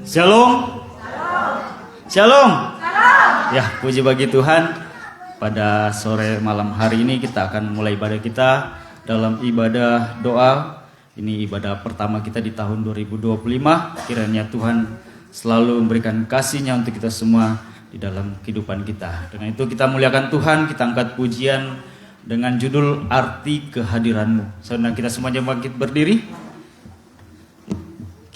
Shalom. Shalom. Ya, puji bagi Tuhan. Pada sore malam hari ini kita akan mulai ibadah kita dalam ibadah doa. Ini ibadah pertama kita di tahun 2025. Kiranya Tuhan selalu memberikan kasih-Nya untuk kita semua di dalam kehidupan kita. Dengan itu kita muliakan Tuhan, kita angkat pujian dengan judul Arti Kehadiran-Mu. Saudara kita semuanya bangkit berdiri.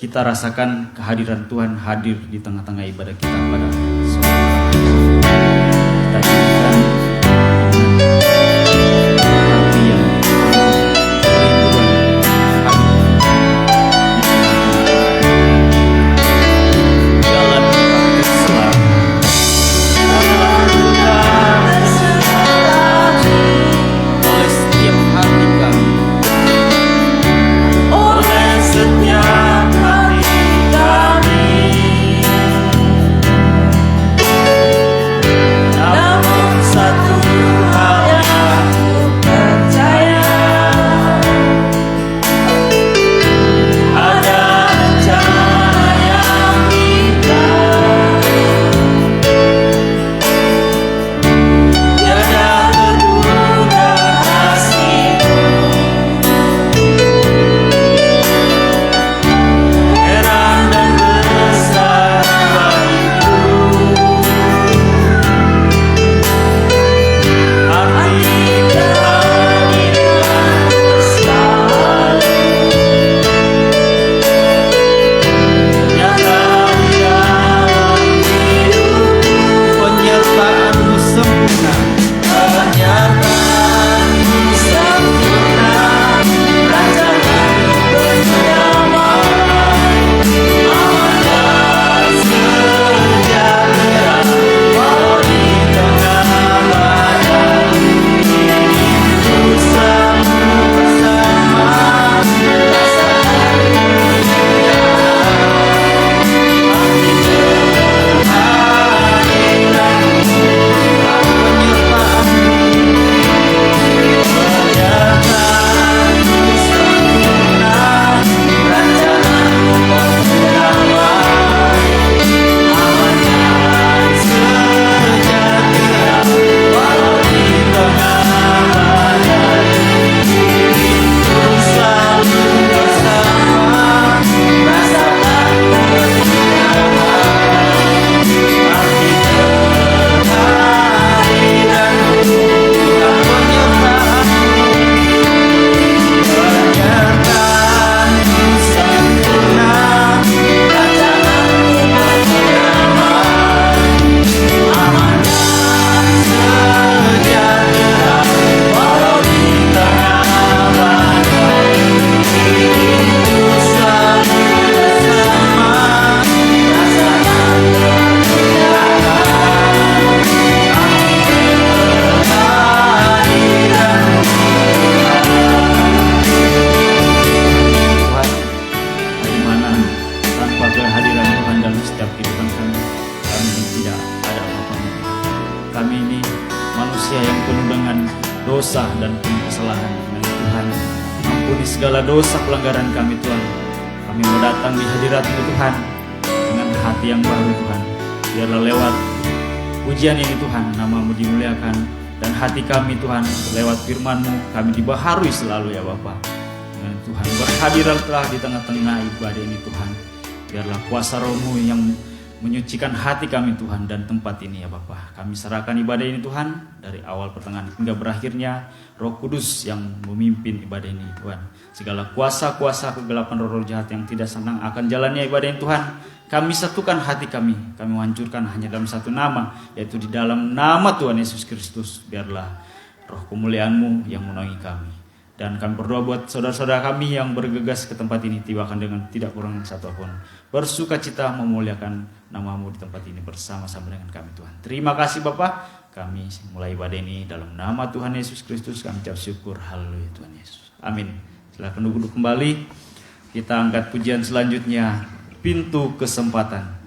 Kita rasakan kehadiran Tuhan hadir di tengah-tengah ibadah kita pada sore hari. Kita nyanyikan hati yang rinduan hadir jalan kita keselamatan. Oleh setiap hati kami, oleh setiap hati kami. kami ini manusia yang penuh dengan dosa dan penuh kesalahan. Tuhan, ampuni segala dosa pelanggaran kami Tuhan. Kami mau datang di hadirat-Mu Tuhan dengan hati yang baru Tuhan. Biarlah lewat pujian ini Tuhan, nama-Mu dimuliakan, dan hati kami Tuhan lewat firman-Mu kami dibaharui selalu ya Bapa. Dan Tuhan berhadirlah di tengah-tengah ibadah ini Tuhan. Biarlah kuasa Roh-Mu yang menyucikan hati kami Tuhan dan tempat ini ya Bapa. Kami serahkan ibadah ini Tuhan dari awal pertengahan hingga berakhirnya. Roh Kudus yang memimpin ibadah ini Tuhan. Segala kuasa-kuasa kegelapan roh jahat yang tidak senang akan jalannya ibadah ini Tuhan, kami satukan hati kami. Kami hancurkan hanya dalam satu nama, yaitu di dalam nama Tuhan Yesus Kristus. Biarlah roh kemuliaan-Mu yang menaungi kami. Dan kami berdoa buat saudara-saudara kami yang bergegas ke tempat ini, tibakan dengan tidak kurang satu pun. Bersuka cita memuliakan nama-Mu di tempat ini bersama-sama dengan kami Tuhan. Terima kasih Bapak. Kami mulai ibadah ini dalam nama Tuhan Yesus Kristus. Kami ucap syukur. Haleluya Tuhan Yesus. Amin. Silakan duduk kembali. Kita angkat pujian selanjutnya. Pintu Kesempatan.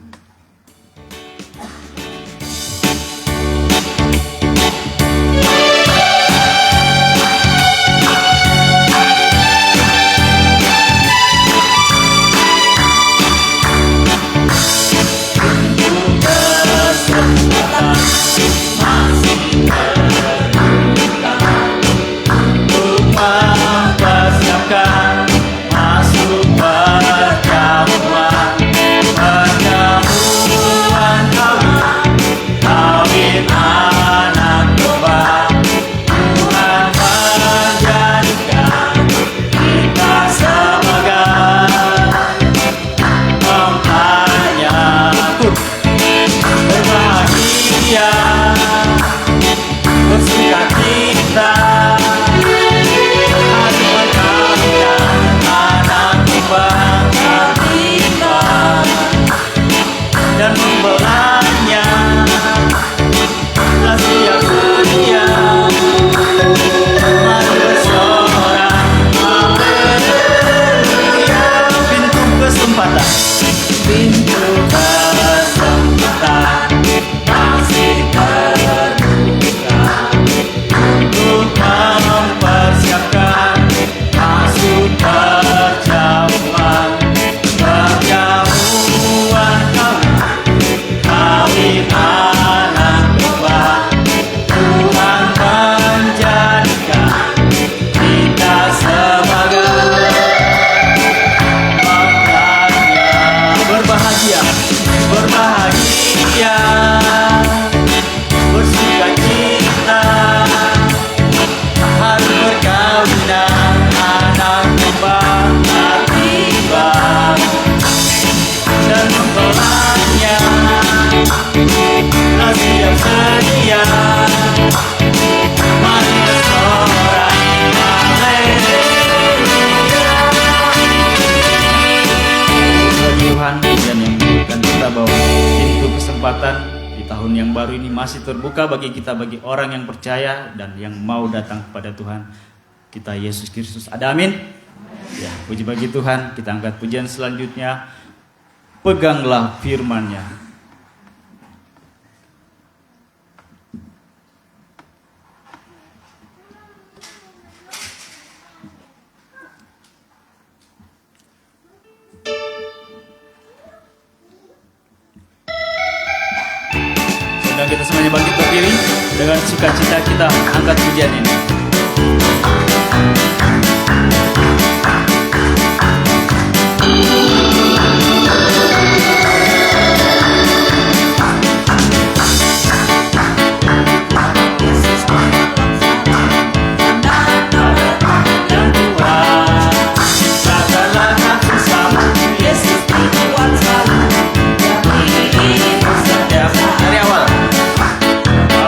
Di tahun yang baru ini masih terbuka bagi kita, bagi orang yang percaya dan yang mau datang kepada Tuhan kita Yesus Kristus. Ada amin? Ya, puji bagi Tuhan. Kita angkat pujian selanjutnya. Peganglah firman-Nya. Dan kita semuanya bangkit berdiri dengan sukacita kita angkat pujian ini.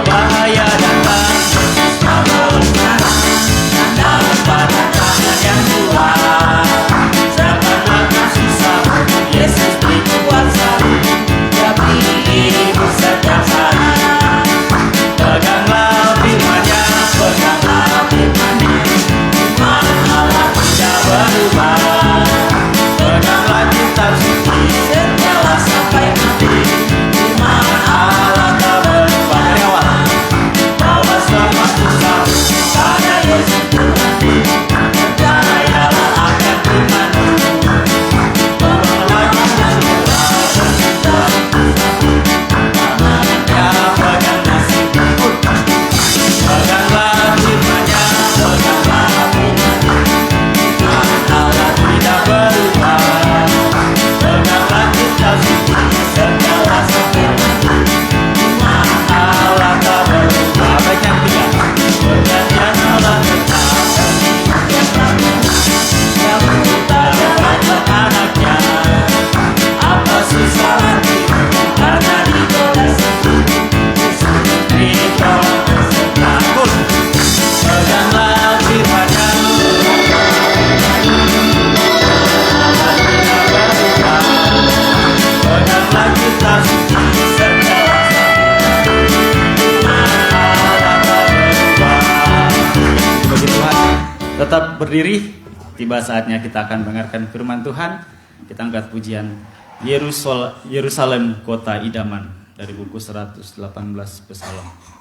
Bahaya datang, tetap berdiri. Tiba saatnya kita akan mendengarkan firman Tuhan. Kita angkat pujian Yerusalem Kota Idaman dari buku 118 Psalm.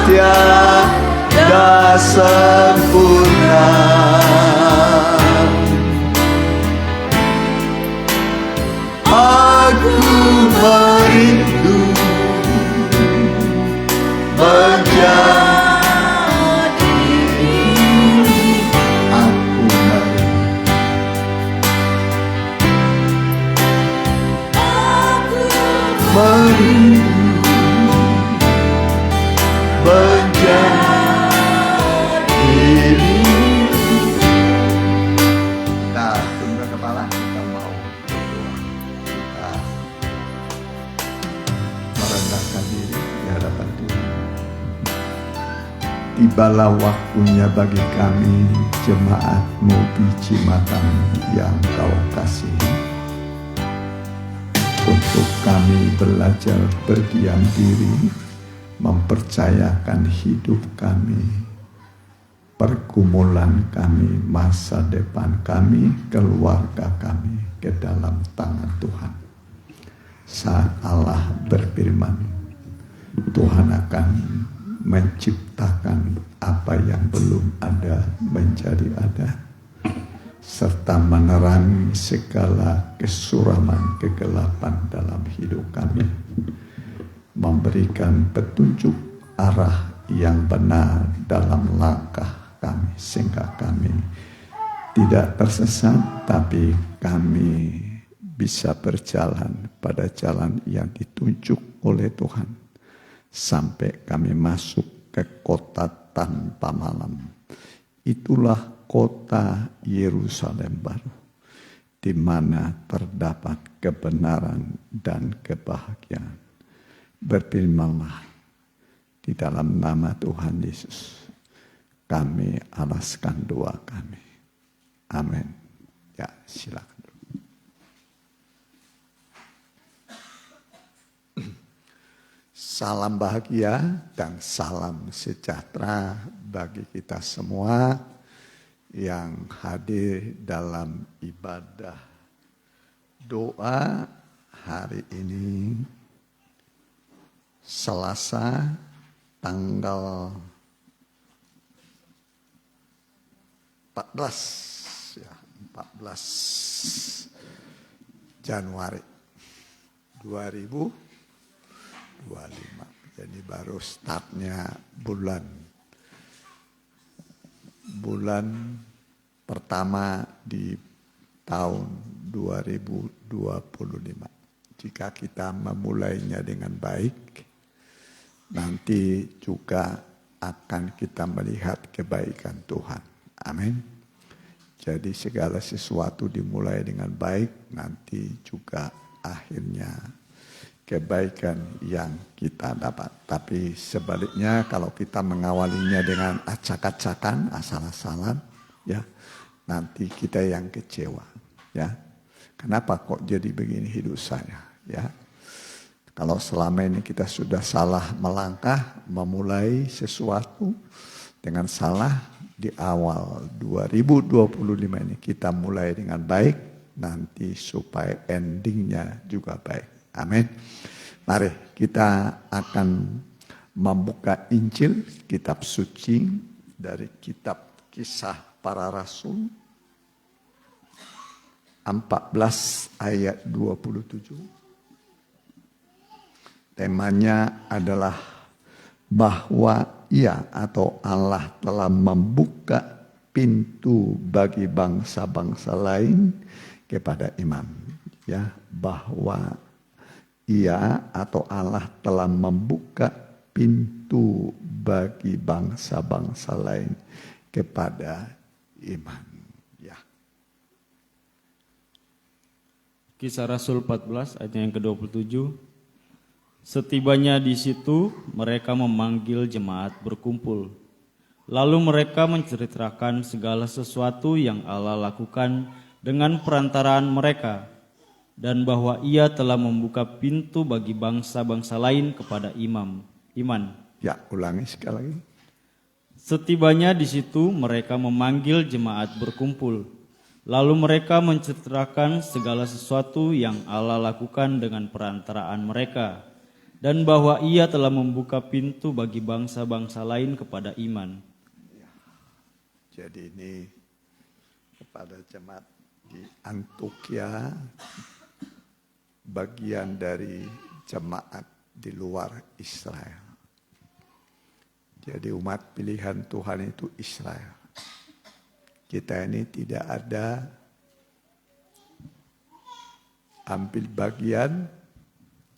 tiada sempurna. Aku merindu menjadi merindu menjadi. Kita tunduk kepala, kita mau berdoa. Kita merendahkan diri di hadapan Tuhan. Tibalah waktunya bagi kami, jemaat-Mu biji matang yang Kau kasihi, untuk kami belajar berdiam diri, mempercayakan hidup kami, pergumulan kami, masa depan kami, keluarga kami ke dalam tangan Tuhan. Saat Allah berfirman, Tuhan akan menciptakan apa yang belum ada menjadi ada, serta menerangi segala kesuraman kegelapan dalam hidup kami, memberikan petunjuk arah yang benar dalam langkah kami, sehingga kami tidak tersesat, tapi kami bisa berjalan pada jalan yang ditunjuk oleh Tuhan, sampai kami masuk ke kota tanpa malam. Itulah kota Yerusalem baru, di mana terdapat kebenaran dan kebahagiaan. Berfirmanlah di dalam nama Tuhan Yesus, kami alaskan doa kami. Amin. Ya, silakan. Salam bahagia dan salam sejahtera bagi kita semua yang hadir dalam ibadah doa hari ini, Selasa tanggal 14 Januari 2025. Jadi baru startnya bulan pertama di tahun 2025. Jika kita memulainya dengan baik, nanti juga akan kita melihat kebaikan Tuhan. Amin. Jadi segala sesuatu dimulai dengan baik, nanti juga akhirnya kebaikan yang kita dapat. Tapi sebaliknya, kalau kita mengawalinya dengan acak-acakan, asal-asalan, ya, nanti kita yang kecewa, ya. Kenapa kok jadi begini hidup saya, ya? Kalau selama ini kita sudah salah melangkah, memulai sesuatu dengan salah, di awal 2025 ini kita mulai dengan baik, nanti supaya endingnya juga baik. Amin. Mari kita akan membuka Injil, kitab suci dari kitab Kisah Para Rasul 14 ayat 27. Temanya adalah bahwa Ia atau Allah telah membuka pintu bagi bangsa-bangsa lain kepada iman. Ya, bahwa Ia atau Allah telah membuka pintu bagi bangsa-bangsa lain kepada iman. Ya. Kisah Rasul 14 ayat yang ke-27. Setibanya di situ, mereka memanggil jemaat berkumpul. Lalu mereka menceritakan segala sesuatu yang Allah lakukan dengan perantaraan mereka, dan bahwa Ia telah membuka pintu bagi bangsa-bangsa lain kepada iman. Ya, ulangi sekali lagi. Setibanya di situ, mereka memanggil jemaat berkumpul. Lalu mereka menceritakan segala sesuatu yang Allah lakukan dengan perantaraan mereka, dan bahwa Ia telah membuka pintu bagi bangsa-bangsa lain kepada iman. Jadi ini kepada jemaat di Antioquia, bagian dari jemaat di luar Israel. Jadi umat pilihan Tuhan itu Israel. Kita ini tidak ada ambil bagian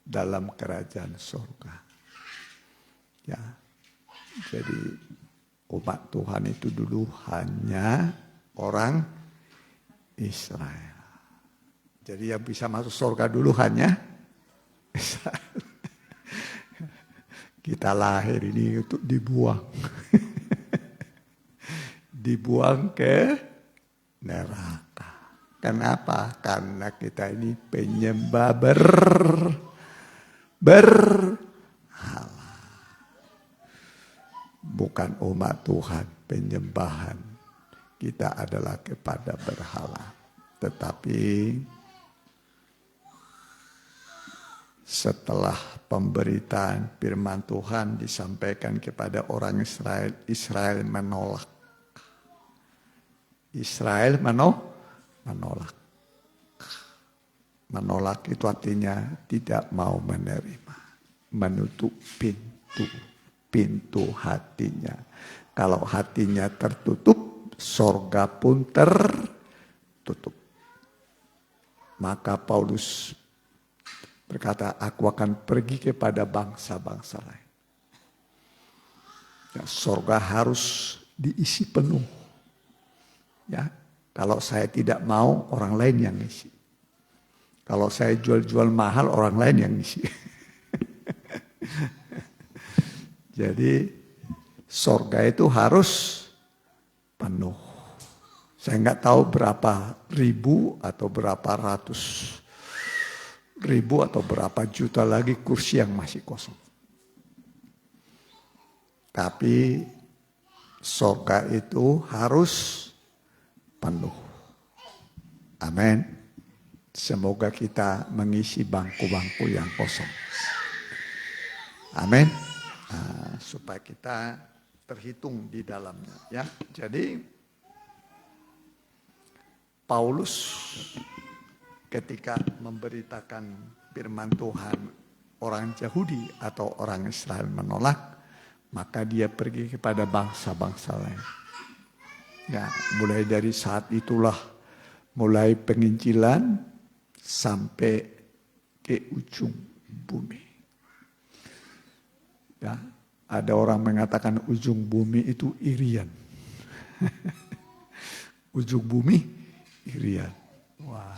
dalam kerajaan surga. Ya, jadi umat Tuhan itu dulu hanya orang Israel. Jadi yang bisa masuk surga dulu hanya Israel. Kita lahir ini untuk dibuang. Dibuang ke neraka. Kenapa? Karena kita ini penyembah berhala. Bukan umat Tuhan, penyembahan kita adalah kepada berhala. Tetapi setelah pemberitaan firman Tuhan disampaikan kepada orang Israel, Israel menolak. Israel menolak. Menolak itu artinya tidak mau menerima. Menutup pintu hatinya. Kalau hatinya tertutup, sorga pun tertutup. Maka Paulus berkata, aku akan pergi kepada bangsa-bangsa lain. Ya, sorga harus diisi penuh. Ya, kalau saya tidak mau, orang lain yang ngisi. Kalau saya jual-jual mahal, orang lain yang ngisi. Jadi sorga itu harus penuh. Saya nggak tahu berapa ribu atau berapa ratus ribu atau berapa juta lagi kursi yang masih kosong. Tapi sorga itu harus penuh. Amin. Semoga kita mengisi bangku-bangku yang kosong. Amin. Nah, supaya kita terhitung di dalamnya. Ya, jadi Paulus ketika memberitakan firman Tuhan, orang Yahudi atau orang Israel menolak, maka dia pergi kepada bangsa-bangsa lain. Ya, mulai dari saat itulah mulai penginjilan sampai ke ujung bumi. Ya, ada orang mengatakan ujung bumi itu Irian. Ujung bumi Irian. Wah,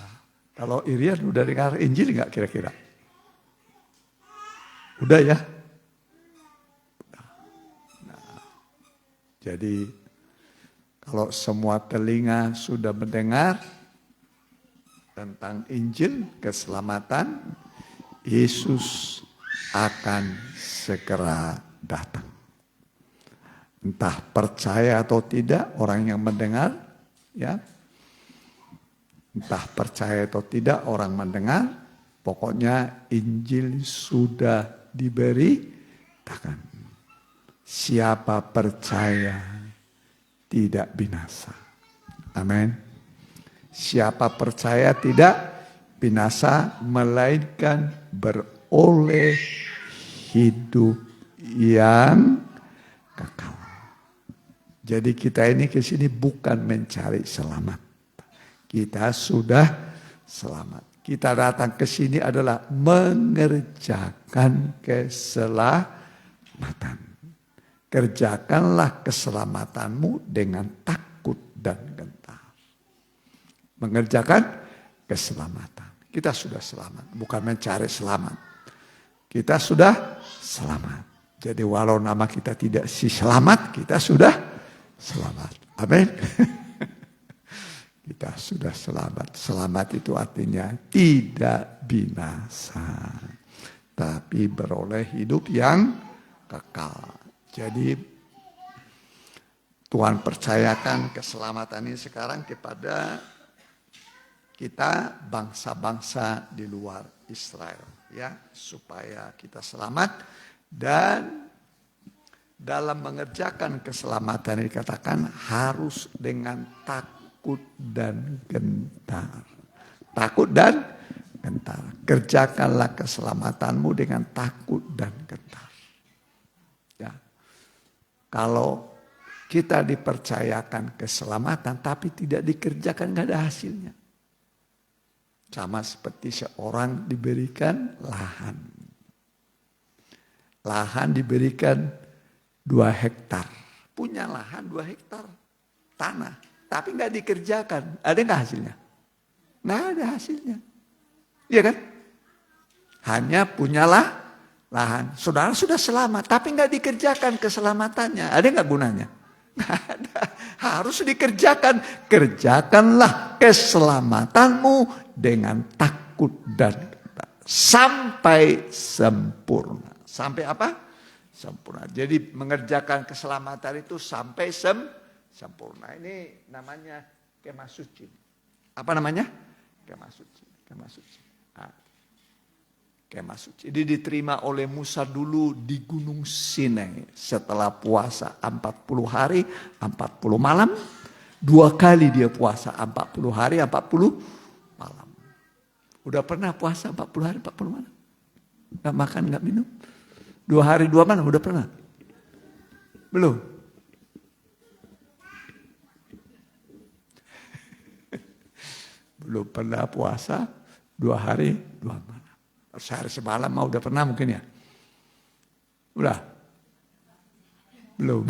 kalau Irian udah dengar Injil nggak kira-kira? Udah ya? Nah, jadi kalau semua telinga sudah mendengar tentang Injil keselamatan, Yesus akan segera datang. Entah percaya atau tidak orang yang mendengar, ya. Entah percaya atau tidak orang mendengar, pokoknya Injil sudah diberitakan. Siapa percaya tidak binasa. Amin. Siapa percaya tidak binasa, melainkan beroleh hidup yang kekal. Jadi kita ini ke sini bukan mencari selamat. Kita sudah selamat. Kita datang ke sini adalah mengerjakan keselamatan. Kerjakanlah keselamatanmu dengan takut dan gentar. Mengerjakan keselamatan. Kita sudah selamat, bukan mencari selamat. Kita sudah selamat. Jadi walau nama kita tidak si selamat, kita sudah selamat. Amin. Kita sudah selamat. Selamat itu artinya tidak binasa, tapi beroleh hidup yang kekal. Jadi Tuhan percayakan keselamatan ini sekarang kepada kita bangsa-bangsa di luar Israel, ya, supaya kita selamat. Dan dalam mengerjakan keselamatan ini dikatakan harus dengan takut dan gentar. Takut dan gentar. Kerjakanlah keselamatanmu dengan takut dan gentar. Ya. Kalau kita dipercayakan keselamatan tapi tidak dikerjakan, nggak ada hasilnya. Sama seperti seorang diberikan lahan. lahan diberikan 2 hektar. Punya lahan 2 hektar tanah. Tapi nggak dikerjakan. Ada nggak hasilnya? Nggak ada hasilnya. Iya kan? Hanya punyalah lahan. Saudara sudah selamat. Tapi nggak dikerjakan keselamatannya. Ada nggak gunanya? Nggak ada. Harus dikerjakan. Kerjakanlah keselamatanmu dengan takut dan sampai sempurna. Sampai apa? Sempurna. Jadi mengerjakan keselamatan itu sampai sempurna. Ini namanya kemah suci. Apa namanya? Kemah suci. Kemah suci. Nah, kemah suci. Jadi diterima oleh Musa dulu di Gunung Sinai. Setelah puasa 40 hari, 40 malam. 2 kali dia puasa 40 hari, 40 malam. Udah pernah puasa 40 hari, 40 malam? Gak makan, gak minum? 2 hari, 2 malam udah pernah? Belum? Belum pernah puasa 2 hari, 2 malam. Sehari semalam mah udah pernah mungkin ya? Udah? Belum.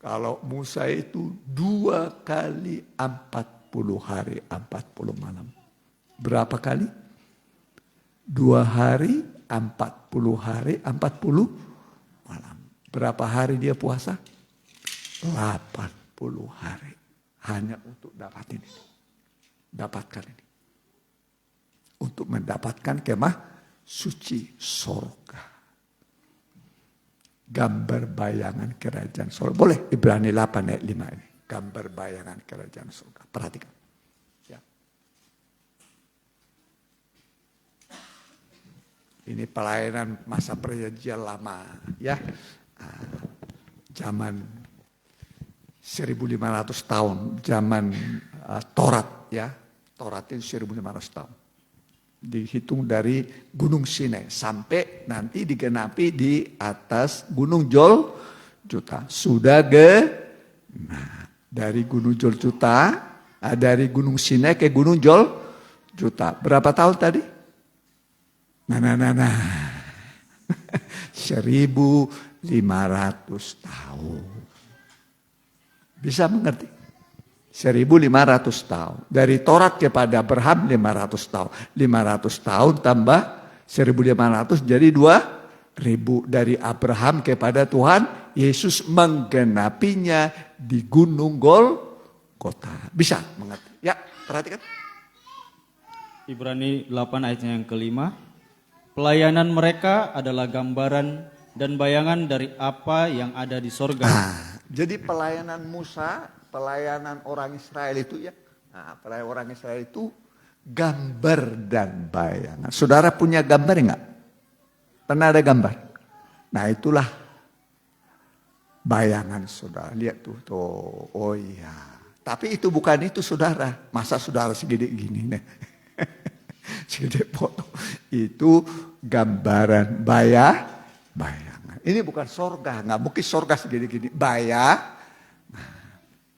Kalau Musa itu 2 kali 40 hari, 40 malam. Berapa kali? 2 hari, 40 hari, 40 malam. Berapa hari dia puasa? 80 hari. Hanya untuk dapat ini. Dapatkan ini. Untuk mendapatkan kemah suci sorga. Gambar bayangan kerajaan sorga. Boleh Ibrani 8 ayat 5 ini. Gambar bayangan kerajaan sorga. Perhatikan. Ya. Ini pelayanan masa perjanjian lama. Ya. Zaman 1500 tahun. Zaman Taurat. Ya. Taurat itu 1500 tahun. Dihitung dari Gunung Sinai sampai nanti digenapi di atas Gunung Joljuta. Sudah dari Gunung Joljuta, dari Gunung Sinai ke Gunung Joljuta. Berapa tahun tadi? Nah. 1500 tahun. Bisa mengerti? 1500 tahun. Dari Taurat kepada Abraham 500 tahun. 500 tahun tambah 1500 jadi 2000. Dari Abraham kepada Tuhan Yesus menggenapinya di Gunung Golgota. Bisa mengerti? Ya, perhatikan. Ibrani 8 ayatnya yang kelima. Pelayanan mereka adalah gambaran dan bayangan dari apa yang ada di sorga. Jadi pelayanan Musa, pelayanan orang Israel itu ya. Pelayanan orang Israel itu gambar dan bayangan. Saudara punya gambar enggak? Pernah ada gambar? Nah itulah bayangan saudara. Lihat tuh. Oh iya. Tapi itu bukan itu saudara. Masa saudara segede gini nih. Segede foto. Itu gambaran bayangan. Ini bukan sorga. Nggak mungkin sorga segede gini.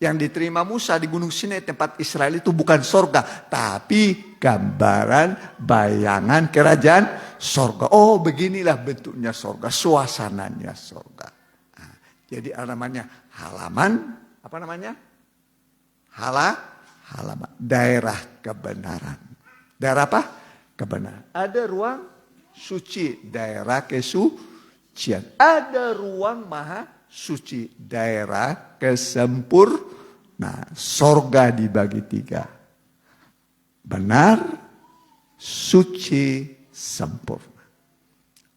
Yang diterima Musa di Gunung Sinai tempat Israel itu bukan sorga. Tapi gambaran bayangan kerajaan sorga. Oh beginilah bentuknya sorga. Suasananya sorga. Nah, jadi namanya halaman. Apa namanya? Halaman. Daerah kebenaran. Daerah apa? Kebenaran. Ada ruang suci. Daerah kesucian. Ada ruang maha suci, daerah kesempurnaan. Sorga dibagi 3. Benar, suci, sempurna.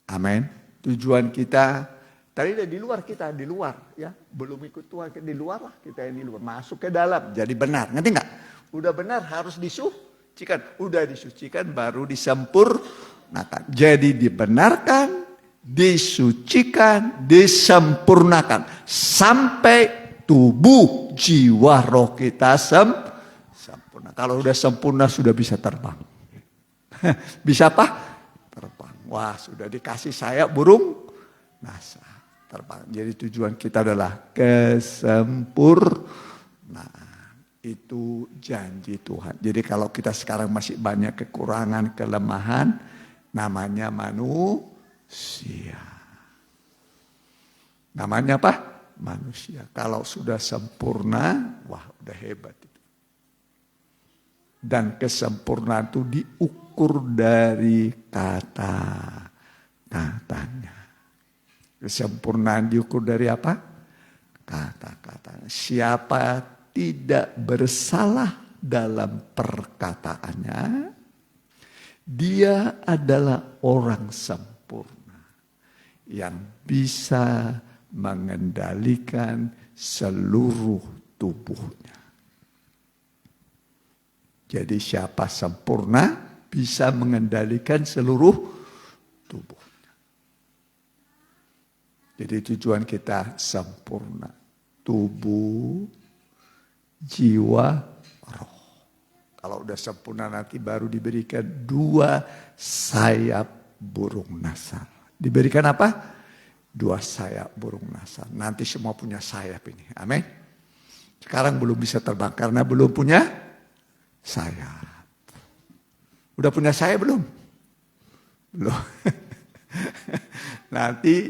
Amin. Tujuan kita, tadi di luar kita, di luar. Ya, belum ikut Tuhan, di luar lah kita yang di luar. Masuk ke dalam, jadi benar. Ngerti nggak? Udah benar harus disucikan. Udah disucikan baru disempurnakan. Jadi dibenarkan, disucikan, disempurnakan sampai tubuh, jiwa, roh kita sempurna. Kalau udah sempurna sudah bisa terbang. Bisa apa? Terbang. Wah sudah dikasih sayap burung nasa terbang. Jadi tujuan kita adalah kesempurnaan. Itu janji Tuhan. Jadi kalau kita sekarang masih banyak kekurangan, kelemahan, namanya manusia. Namanya apa? Manusia. Kalau sudah sempurna, wah udah hebat itu. Dan kesempurnaan itu diukur dari kata-katanya. Kesempurnaan diukur dari apa? Kata-katanya. Siapa tidak bersalah dalam perkataannya, dia adalah orang sempurna yang bisa mengendalikan seluruh tubuhnya. Jadi siapa sempurna bisa mengendalikan seluruh tubuhnya. Jadi tujuan kita sempurna. Tubuh, jiwa, roh. Kalau udah sempurna nanti baru diberikan 2 sayap burung nasar. Diberikan apa? 2 sayap burung nasar. Nanti semua punya sayap ini. Amin. Sekarang belum bisa terbang karena belum punya sayap. Udah punya sayap belum? Belum. Nanti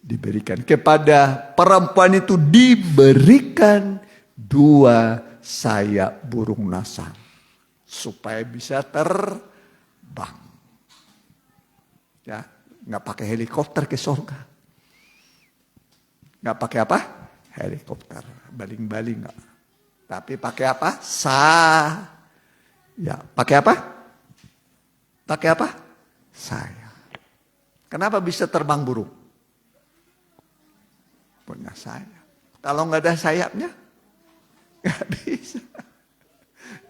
diberikan kepada perempuan itu, diberikan 2 sayap burung nasar supaya bisa terbang. Ya, nggak pakai helikopter ke surga. Nggak pakai apa? Helikopter, baling-baling nggak. Tapi pakai apa? Ya, pakai apa? Pakai apa? Sayap. Kenapa bisa terbang burung? Punya sayap. Kalau nggak ada sayapnya, nggak bisa.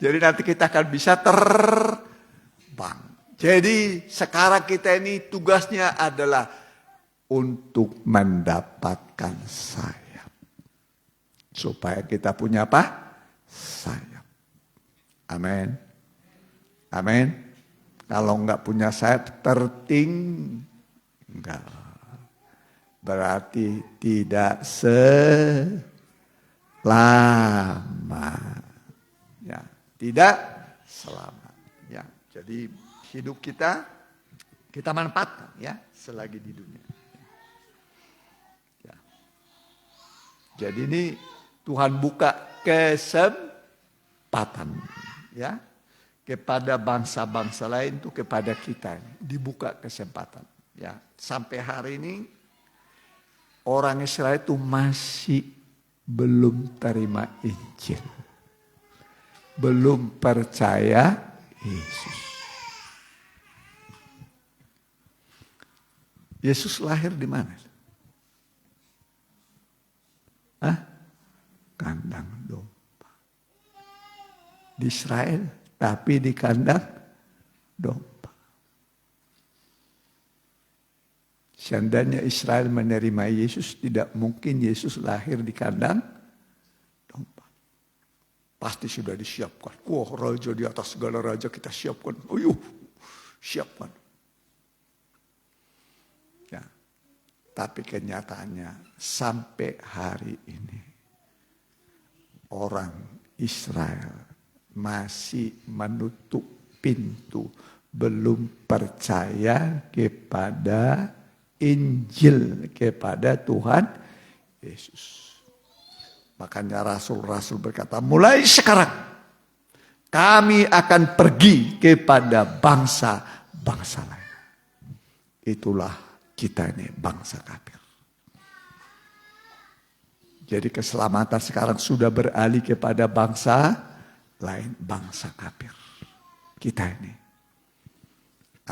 Jadi nanti kita akan bisa terbang. Jadi sekarang kita ini tugasnya adalah untuk mendapatkan sayap. Supaya kita punya apa? Sayap. Amin. Amin. Kalau enggak punya sayap, tertinggal. Berarti tidak selamat. Ya, tidak selamat. Ya, jadi hidup kita manfaatkan ya selagi di dunia. Ya. Jadi ini Tuhan buka kesempatan ya kepada bangsa-bangsa lain, itu kepada kita dibuka kesempatan ya. Sampai hari ini orang Israel itu masih belum terima Injil, belum percaya Yesus. Yesus lahir di mana? Hah? Kandang domba. Di Israel, tapi di kandang domba. Seandainya Israel menerima Yesus, tidak mungkin Yesus lahir di kandang domba. Pasti sudah disiapkan. Wah, raja di atas segala raja kita siapkan. Siapkan. Ya. Tapi kenyataannya sampai hari ini orang Israel masih menutup pintu, belum percaya kepada Injil, kepada Tuhan Yesus. Makanya rasul-rasul berkata, mulai sekarang kami akan pergi kepada bangsa-bangsa lain. Itulah kita ini bangsa kafir. Jadi keselamatan sekarang sudah beralih kepada bangsa lain, bangsa kafir. Kita ini.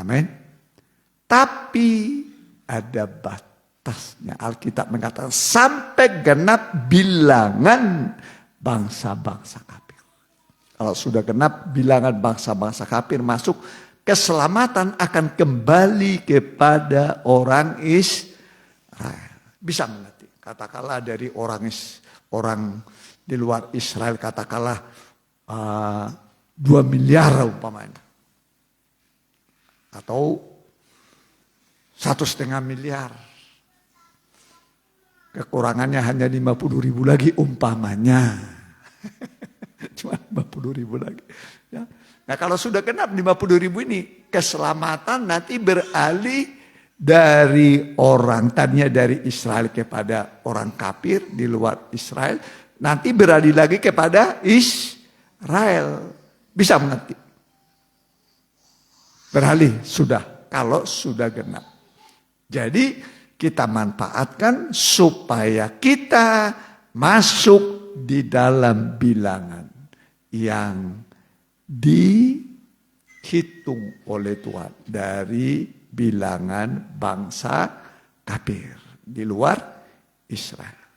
Amin. Tapi ada batasnya. Alkitab mengatakan sampai genap bilangan bangsa-bangsa kafir. Kalau sudah genap bilangan bangsa-bangsa kafir masuk, keselamatan akan kembali kepada orang Israel. Bisa mengerti. Katakanlah dari orang di luar Israel, katakanlah 2 miliar umpamanya. Atau 1,5 miliar. Kekurangannya hanya 50.000 lagi umpamanya. Cuma 50.000 lagi. Ya. Nah kalau sudah genap 50.000 ini, keselamatan nanti beralih dari orang, tadinya dari Israel kepada orang kafir di luar Israel, nanti beralih lagi kepada Israel. Bisa mengerti? Beralih sudah, kalau sudah genap. Jadi kita manfaatkan supaya kita masuk di dalam bilangan yang dihitung oleh Tuhan dari bilangan bangsa kafir di luar Israel.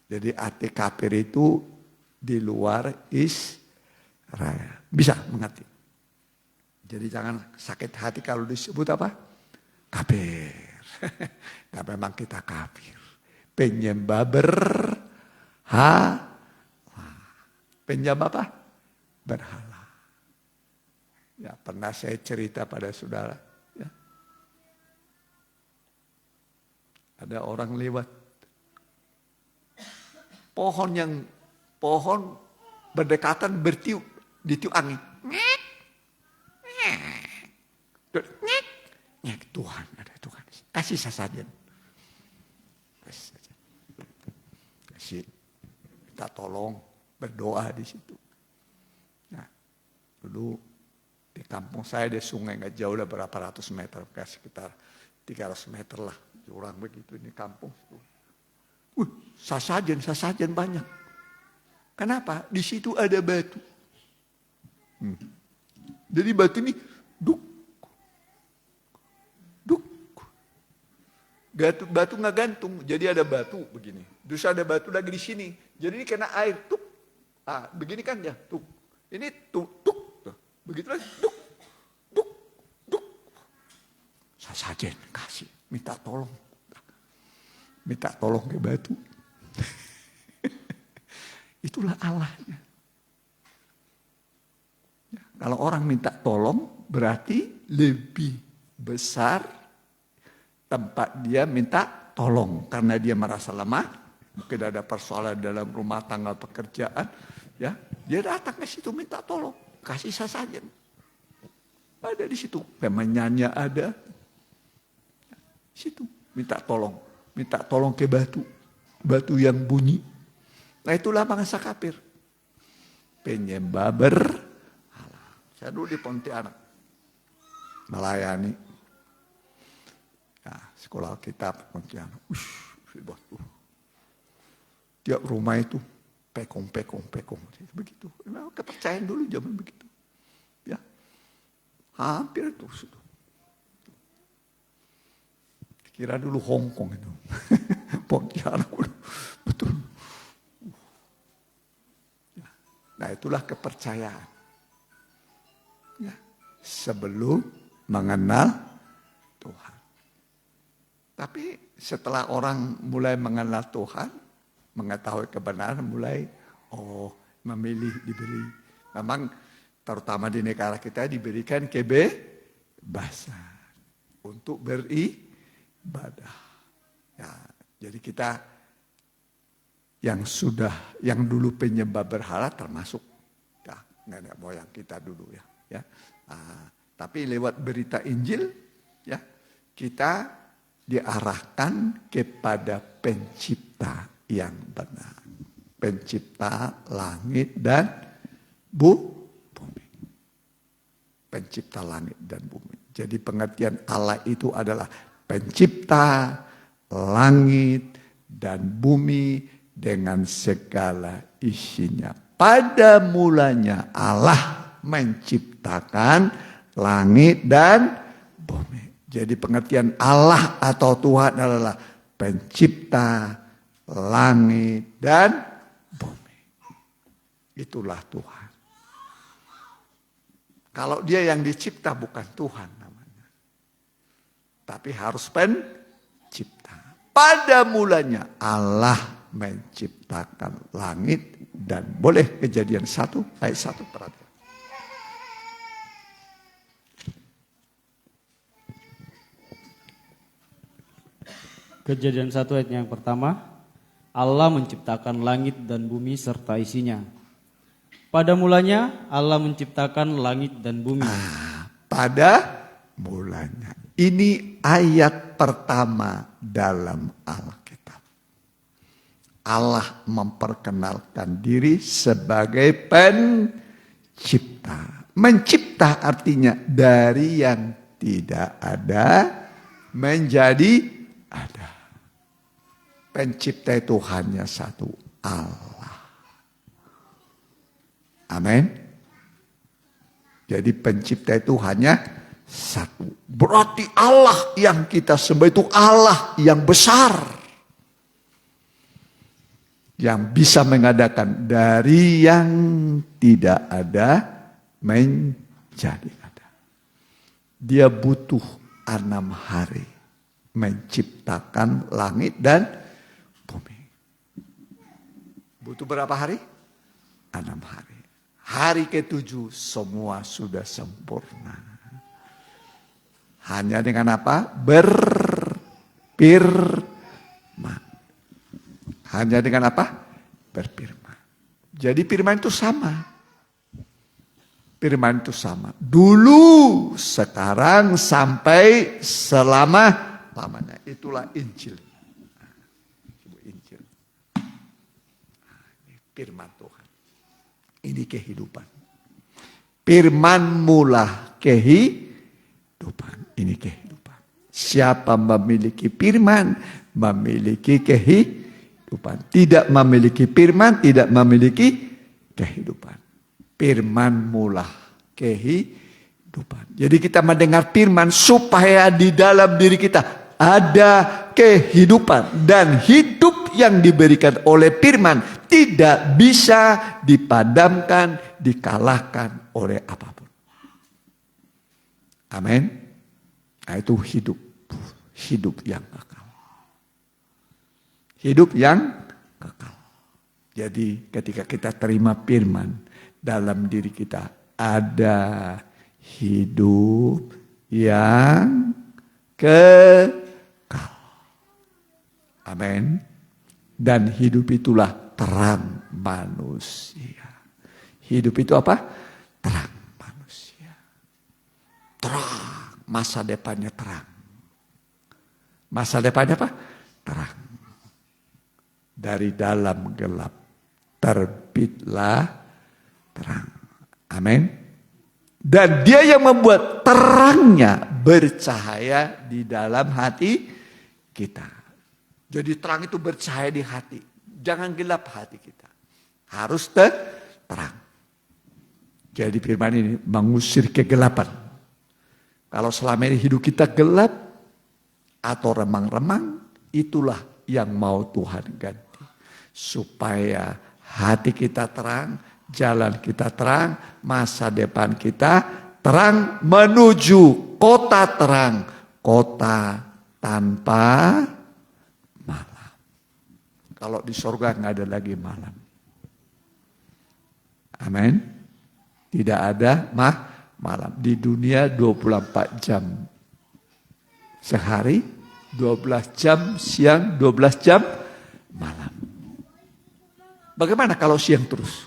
Jadi arti kafir itu di luar Israel. Bisa mengerti? Jadi jangan sakit hati kalau disebut apa? Kafir. Nah memang kita kafir. Penyembah berhala. Penyembah apa? Berhala. Ya pernah saya cerita pada saudara. Ya. Ada orang lewat. Pohon berdekatan bertiup. Ditiup angin. Tuhan ada Tuhan. Kasih sasajen. Kasih minta tolong berdoa di situ. Nah, dulu di kampung saya ada sungai nggak jauh lah berapa ratus meter, sekitar 300 meter lah, jurang begitu ini kampung. Sasajen banyak. Kenapa? Di situ ada batu. Jadi batu ini batu nggak gantung, jadi ada batu begini. Terus ada batu lagi di sini. Jadi ini kena air, tuk. Ah, begini kan ya, tuk. Ini tuk. Begitu lagi, tuk. Sasajen kasih, minta tolong ke batu. Itulah Allahnya. Kalau orang minta tolong berarti lebih besar tempat dia minta tolong karena dia merasa lemah, mungkin ada persoalan dalam rumah tangga pekerjaan, ya dia datang ke situ minta tolong, kasih sasajen. Ada di situ, temannya ada, di situ minta tolong ke batu yang bunyi. Nah itulah bangsa kafir, penyembah berhala. Saya dulu di Pontianak melayani. Nah, sekolah Alkitab Pontianak. Tiap rumah itu pekong. Begitu. Memang kepercayaan dulu zaman begitu. Ya. Hampir itu sudah. Kira dulu Hong Kong itu. Pontianak. Betul. Nah, itulah kepercayaan. Ya. Sebelum mengenal Tuhan. Tapi setelah orang mulai mengenal Tuhan, mengetahui kebenaran, mulai memilih, diberi. Memang terutama di negara kita diberikan kebebasan untuk beribadah. Ya, jadi kita yang dulu penyembah berhala termasuk ya, nenek moyang kita dulu ya. Tapi lewat berita Injil ya kita diarahkan kepada pencipta yang benar. Pencipta langit dan bumi. Pencipta langit dan bumi. Jadi pengertian Allah itu adalah pencipta langit dan bumi dengan segala isinya. Pada mulanya Allah menciptakan langit dan bumi. Jadi pengertian Allah atau Tuhan adalah pencipta langit dan bumi. Itulah Tuhan. Kalau dia yang dicipta bukan Tuhan namanya. Tapi harus pencipta. Pada mulanya Allah menciptakan langit dan boleh Kejadian 1 ayat 1 perhatian. Kejadian 1 ayat yang pertama, Allah menciptakan langit dan bumi serta isinya. Pada mulanya Allah menciptakan langit dan bumi. Pada mulanya. Ini ayat pertama dalam Alkitab. Allah memperkenalkan diri sebagai pencipta. Mencipta artinya dari yang tidak ada menjadi ada. Pencipta itu hanya satu, Allah. Amin. Jadi pencipta itu hanya satu. Berarti Allah yang kita sembah itu Allah yang besar. Yang bisa mengadakan dari yang tidak ada menjadi ada. Dia butuh 6 hari menciptakan langit dan bumi. Butuh berapa hari? 6 hari. Hari ke-7 semua sudah sempurna. Hanya dengan apa? Berfirman. Hanya dengan apa? Berfirman. Jadi firman itu sama. Firman itu sama. Dulu, sekarang, sampai selama-lamanya. Itulah Injil. Injil. Firman Tuhan. Ini kehidupan. Firman mula kehidupan. Ini kehidupan. Siapa memiliki firman, memiliki kehidupan. Tidak memiliki firman, tidak memiliki kehidupan. Firman mula kehidupan. Jadi kita mendengar firman supaya di dalam diri kita ada kehidupan. Dan hidup yang diberikan oleh firman tidak bisa dipadamkan, dikalahkan oleh apapun. Amin. Nah, itu hidup. Hidup yang kekal. Hidup yang kekal. Jadi ketika kita terima firman, dalam diri kita ada hidup yang kekal. Amin. Dan hidup itulah terang manusia. Hidup itu apa? Terang manusia. Terang. Masa depannya terang. Masa depannya apa? Terang. Dari dalam gelap terbitlah terang. Amin. Dan dia yang membuat terangnya bercahaya di dalam hati kita. Jadi terang itu bercahaya di hati. Jangan gelap hati kita. Harus terang. Jadi firman ini mengusir kegelapan. Kalau selama ini hidup kita gelap atau remang-remang, itulah yang mau Tuhan ganti. Supaya hati kita terang, jalan kita terang, masa depan kita terang menuju kota terang. Kota tanpa malam. Kalau di surga nggak ada lagi malam. Amin. Tidak ada malam. Di dunia 24 jam sehari, 12 jam siang, 12 jam malam. Bagaimana kalau siang terus?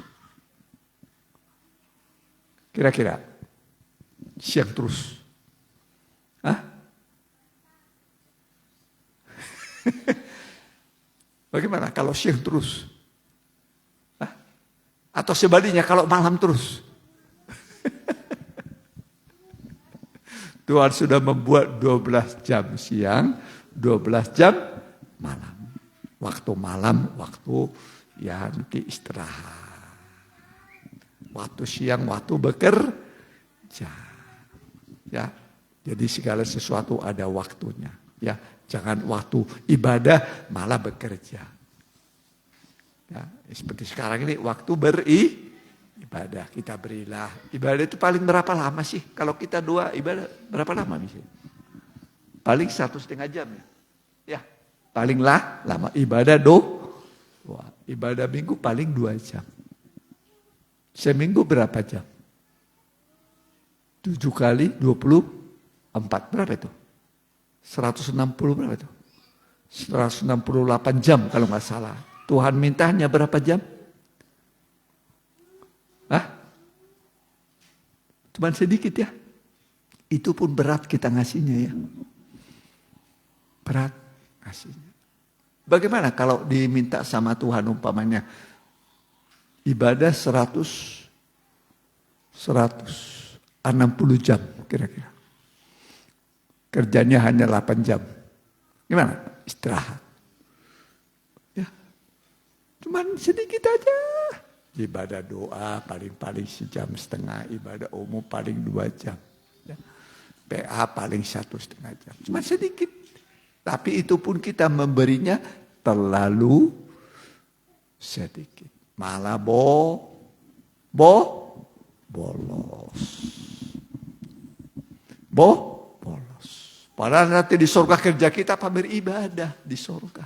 Kira-kira siang terus. Hah? Bagaimana kalau siang terus? Hah? Atau sebaliknya kalau malam terus? Tuhan sudah membuat 12 jam siang, 12 jam malam. Waktu malam, waktu ya nanti istirahat. Waktu siang, waktu bekerja. Ya, jadi segala sesuatu ada waktunya. Ya, jangan waktu ibadah malah bekerja. Ya, seperti sekarang ini waktu ibadah, kita berilah. Ibadah itu paling berapa lama sih? Kalau kita dua ibadah berapa lama misalnya? Paling 1,5 jam ya. Ya, paling lama ibadah ibadah minggu paling 2 jam. Seminggu berapa jam? 7 kali 24 berapa itu? 160 berapa itu? 168 jam kalau nggak salah. Tuhan mintanya berapa jam? Hah? Cuman sedikit ya. Itu pun berat kita ngasihnya ya. Berat ngasihnya. Bagaimana kalau diminta sama Tuhan umpamanya ibadah 160 jam kira-kira. Kerjanya hanya 8 jam. Gimana? Istirahat. Ya. Cuman sedikit aja. Ibadah doa paling-paling 1,5 jam. Ibadah umum paling 2 jam. Ya. PA paling 1,5 jam. Cuman sedikit. Tapi itu pun kita memberinya terlalu sedikit. Malah bolos. Bolos. Padahal nanti di surga kerja kita apa? Beribadah di surga.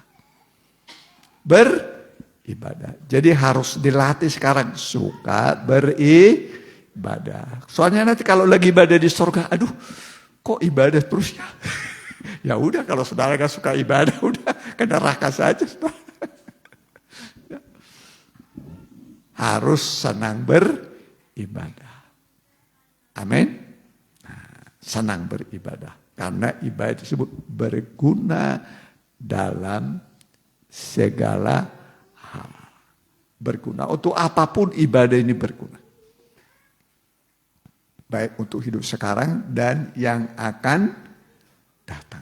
Beribadah. Jadi harus dilatih sekarang. Suka beribadah. Soalnya nanti kalau lagi ibadah di surga, aduh kok ibadah terus ya? Ya udah kalau saudara gak suka ibadah, udah ke neraka saja. Ya. Harus senang beribadah. Amin. Nah, senang beribadah. Karena ibadah disebut berguna dalam segala hal. Berguna. Untuk apapun ibadah ini berguna. Baik untuk hidup sekarang dan yang akan datang.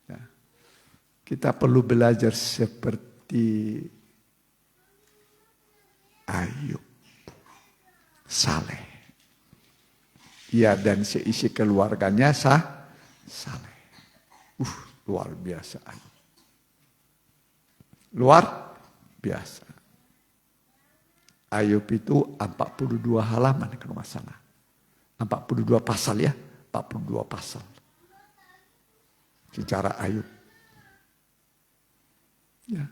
Ya. Kita perlu belajar seperti Ayub, saleh. Ia dan seisi keluarganya saleh. Luar biasa Ayub. Luar biasa. Ayub itu 42 halaman kalau nggak salah. 42 pasal ya, 42 pasal. Secara Ayub. Ya.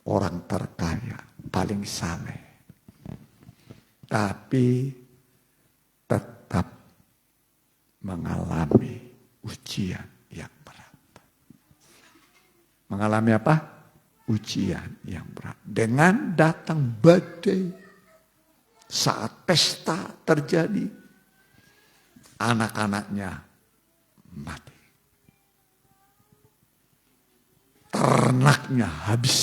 Orang terkaya, paling saleh. Tapi tetap mengalami ujian yang berat. Mengalami apa? Ujian yang berat. Dengan datang badai. Saat pesta terjadi. Anak-anaknya mati. Ternaknya habis.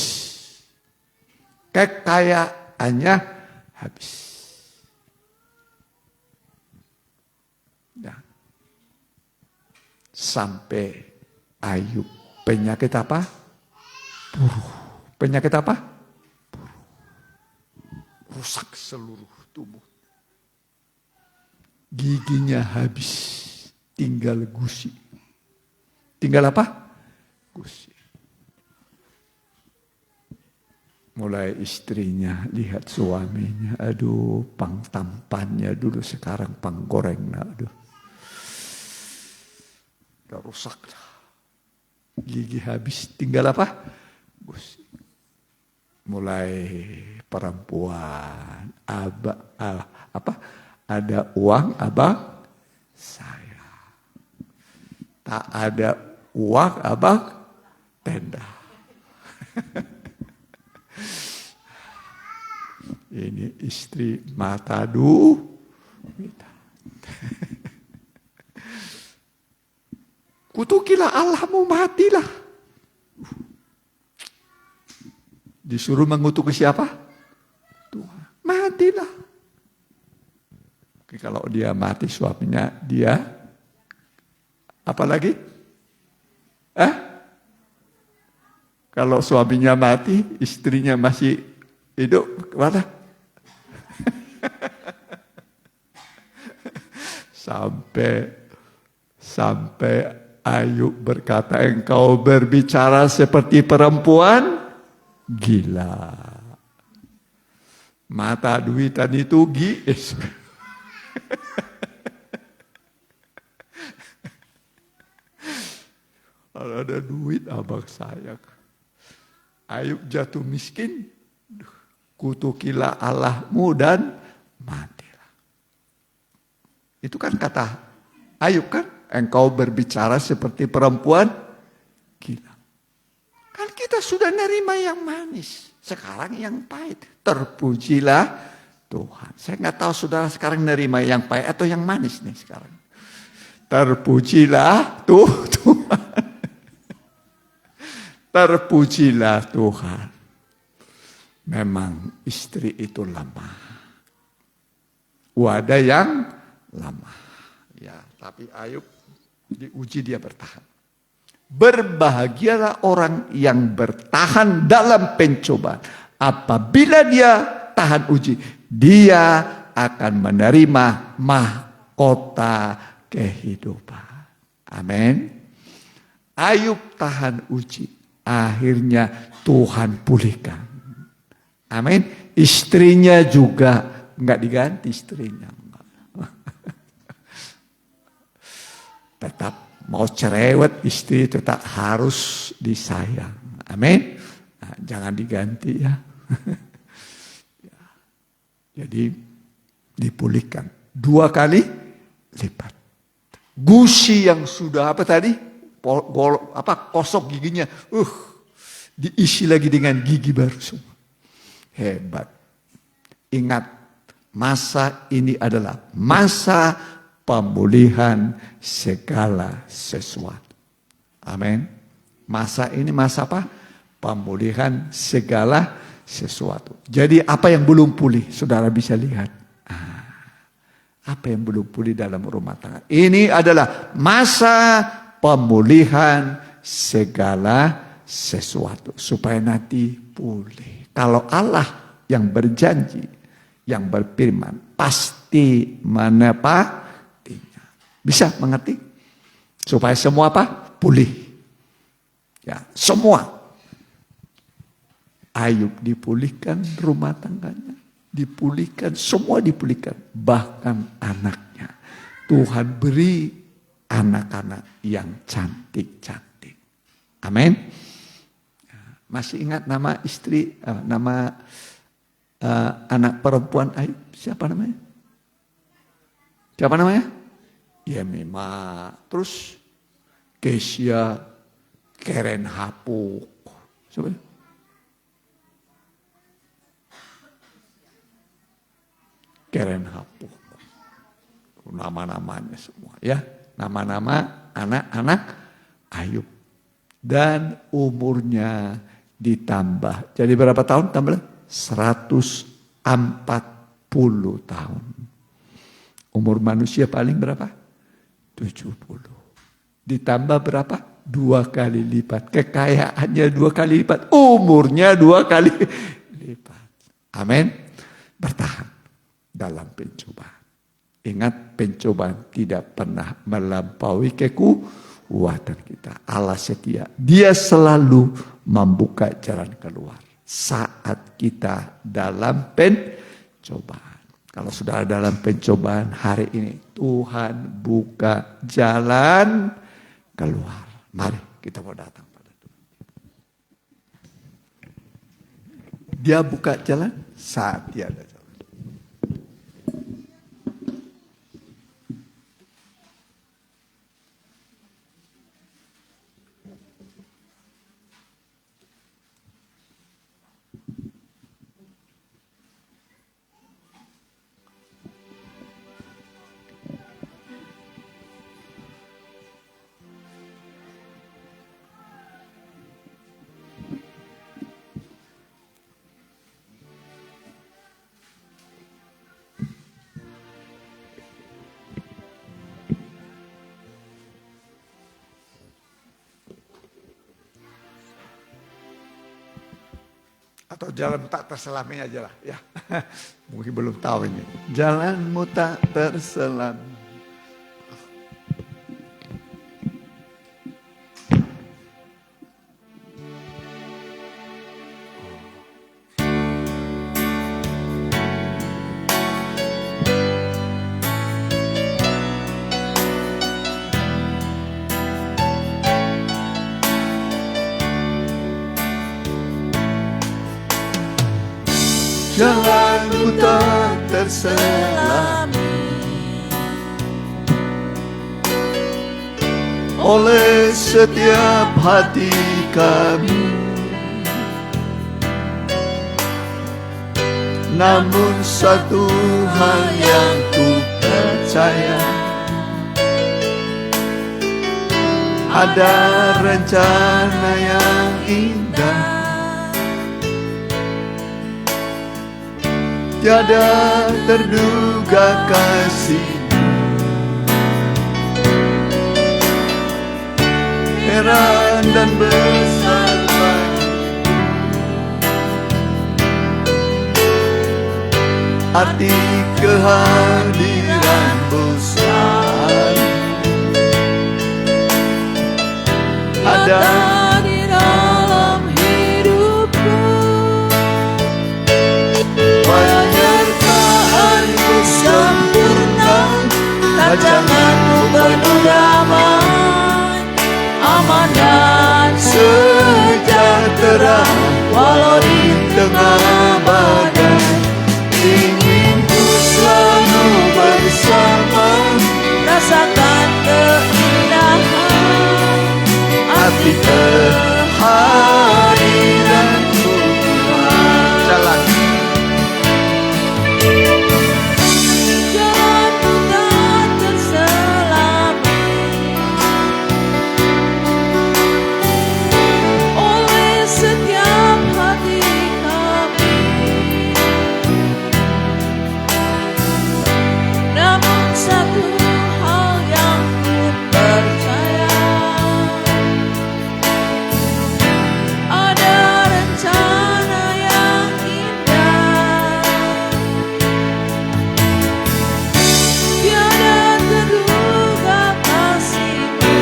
Kekayaannya habis. Ya. Sampai Ayub penyakit apa? Buruh. Penyakit apa? Buruh. Rusak seluruh tubuh. Giginya habis. Tinggal gusi. Tinggal apa? Gusi. Mulai istrinya lihat suaminya, aduh pang tampannya dulu sekarang pang goreng, aduh. Udah rusak lah. Gigi habis, tinggal apa? Gusi. Mulai perempuan, ada uang abang saya. Tak ada uang abang tenda. Ini istri mata duit. Kutukilah Allahmu, matilah. Disuruh mengutuki siapa? Tuhan. Matilah. Oke, kalau dia mati suaminya, dia apa lagi? Kalau suaminya mati, istrinya masih hidup, kemana? Sampai Ayub berkata, engkau berbicara seperti perempuan gila. Mata duitan itu kalau ada duit abang sayang. Ayub jatuh miskin, kutukilah Allahmu dan matilah. Itu kan kata Ayub kan, engkau berbicara seperti perempuan gila. Kan kita sudah nerima yang manis, sekarang yang pahit. Terpujilah Tuhan. Saya nggak tahu saudara sekarang nerima yang pahit atau yang manis nih sekarang. Terpujilah Tuhan. Terpujilah Tuhan. Memang istri itu lemah. Ada yang lemah. Ya, tapi Ayub diuji dia bertahan. Berbahagialah orang yang bertahan dalam pencobaan. Apabila dia tahan uji, dia akan menerima mahkota kehidupan. Amin. Ayub tahan uji. Akhirnya Tuhan pulihkan. Amin. Istrinya juga enggak diganti istrinya. Tetap mau cerewet, istri tetap harus disayang. Amin. Nah, jangan diganti ya. Jadi dipulihkan 2 kali lipat. Gusi yang sudah apa tadi? Kosok giginya. Diisi lagi dengan gigi baru semua. Hebat. Ingat, masa ini adalah masa pemulihan segala sesuatu. Amin. Masa ini masa apa? Pemulihan segala sesuatu. Jadi apa yang belum pulih, saudara bisa lihat. Apa yang belum pulih dalam rumah tangga. Ini adalah masa pemulihan segala sesuatu. Supaya nanti pulih. Kalau Allah yang berjanji, yang berfirman, pasti menepatinya. Bisa mengerti? Supaya semua apa? Pulih. Ya, semua. Ayub dipulihkan rumah tangganya. Dipulihkan, semua dipulihkan. Bahkan anaknya. Tuhan beri anak-anak yang cantik-cantik. Amin. Masih ingat nama istri, nama anak perempuan Ayub? Siapa namanya? Siapa namanya? Yemima. Terus Kesia, Keren Hapuk. Siapa? Keren Hapuk. Nama-namanya semua ya. Nama-nama anak-anak Ayub. Dan umurnya ditambah. Jadi berapa tahun tambah? 140 tahun. Umur manusia paling berapa? 70. Ditambah berapa? 2 kali lipat. Kekayaannya 2 kali lipat. Umurnya 2 kali lipat. Amin. Bertahan dalam pencobaan. Ingat, pencobaan tidak pernah melampaui kekuatan kita. Allah setia. Dia selalu membuka jalan keluar saat kita dalam pencobaan. Kalau sudah dalam pencobaan hari ini, Tuhan buka jalan keluar. Mari kita mau datang pada Tuhan. Dia buka jalan saat dia ada jalan. Atau jalanmu tak terselami aja lah ya. Mungkin belum tahu ini. Jalanmu tak terselami. Jalanmu tak terselami oleh setiap hati kami. Namun satu hal yang ku percaya, ada rencana yang indah, tiada terduga kasih. Heran dan besar arti kehadiran-Mu selalu ada di dalam hidupku. Penyertaan-Mu sempurna, rancangan-Mu penuh damai, aman dan sejahtera walau di tengah badai. Ingin ku selalu bersama, Rasakan keindahan arti kehadiran-Mu Tuhan. Jalan jalanku tak terselami oleh setiap hati kami. Namun satu hal yang ku percaya, ada rencana yang indah, tiada terduga kasih-Mu.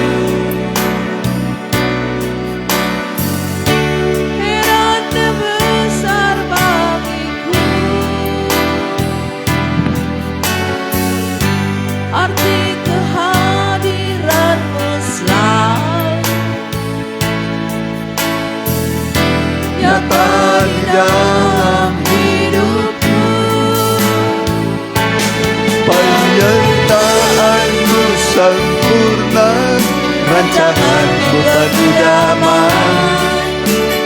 Heran dan besar bagiku arti kehadiran-Mu selalu nyata di dalam hidupku. Penyertaan-Mu sempurna, rancangan-Mu penuh damai,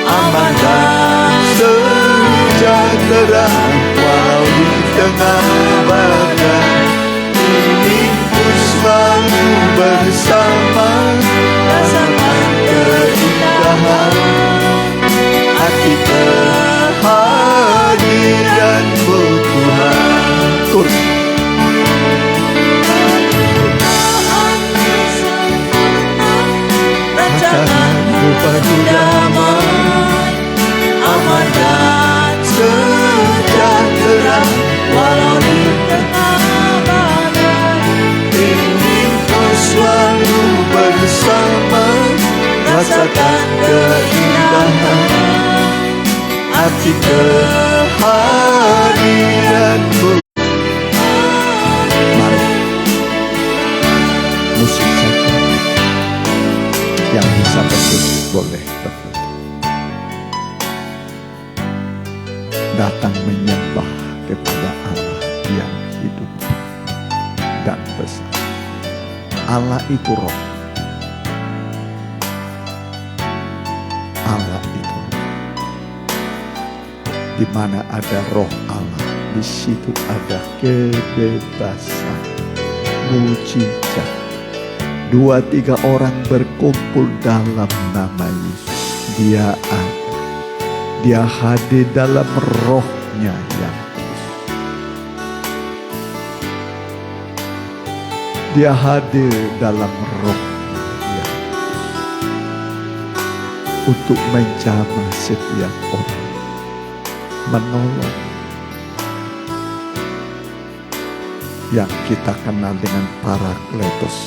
aman dan sejahtera walau di tengah badai. Ingin ku selalu bersama, rasakan keindahan hati kehadiran-Mu Tuhan. Turun rancangan-Mu penuh damai, aman dan sejahtera walau di tengah badai. ingin ku selalu bersama, rasakan keindahan arti kehadiran-Mu. Mari musik saja yang bisa betul boleh betul datang menyembah kepada Allah yang hidup dan besar. Allah itu roh. Allah itu roh. Di mana ada roh Allah, di situ ada kebebasan, mujizat. 2-3 orang berkumpul dalam nama Yesus, Dia ada. Dia hadir dalam rohnya yang kudus. Dia hadir dalam rohnya yang kudus untuk menjamah setiap orang, menolong. Yang kita kenal dengan Parakletos,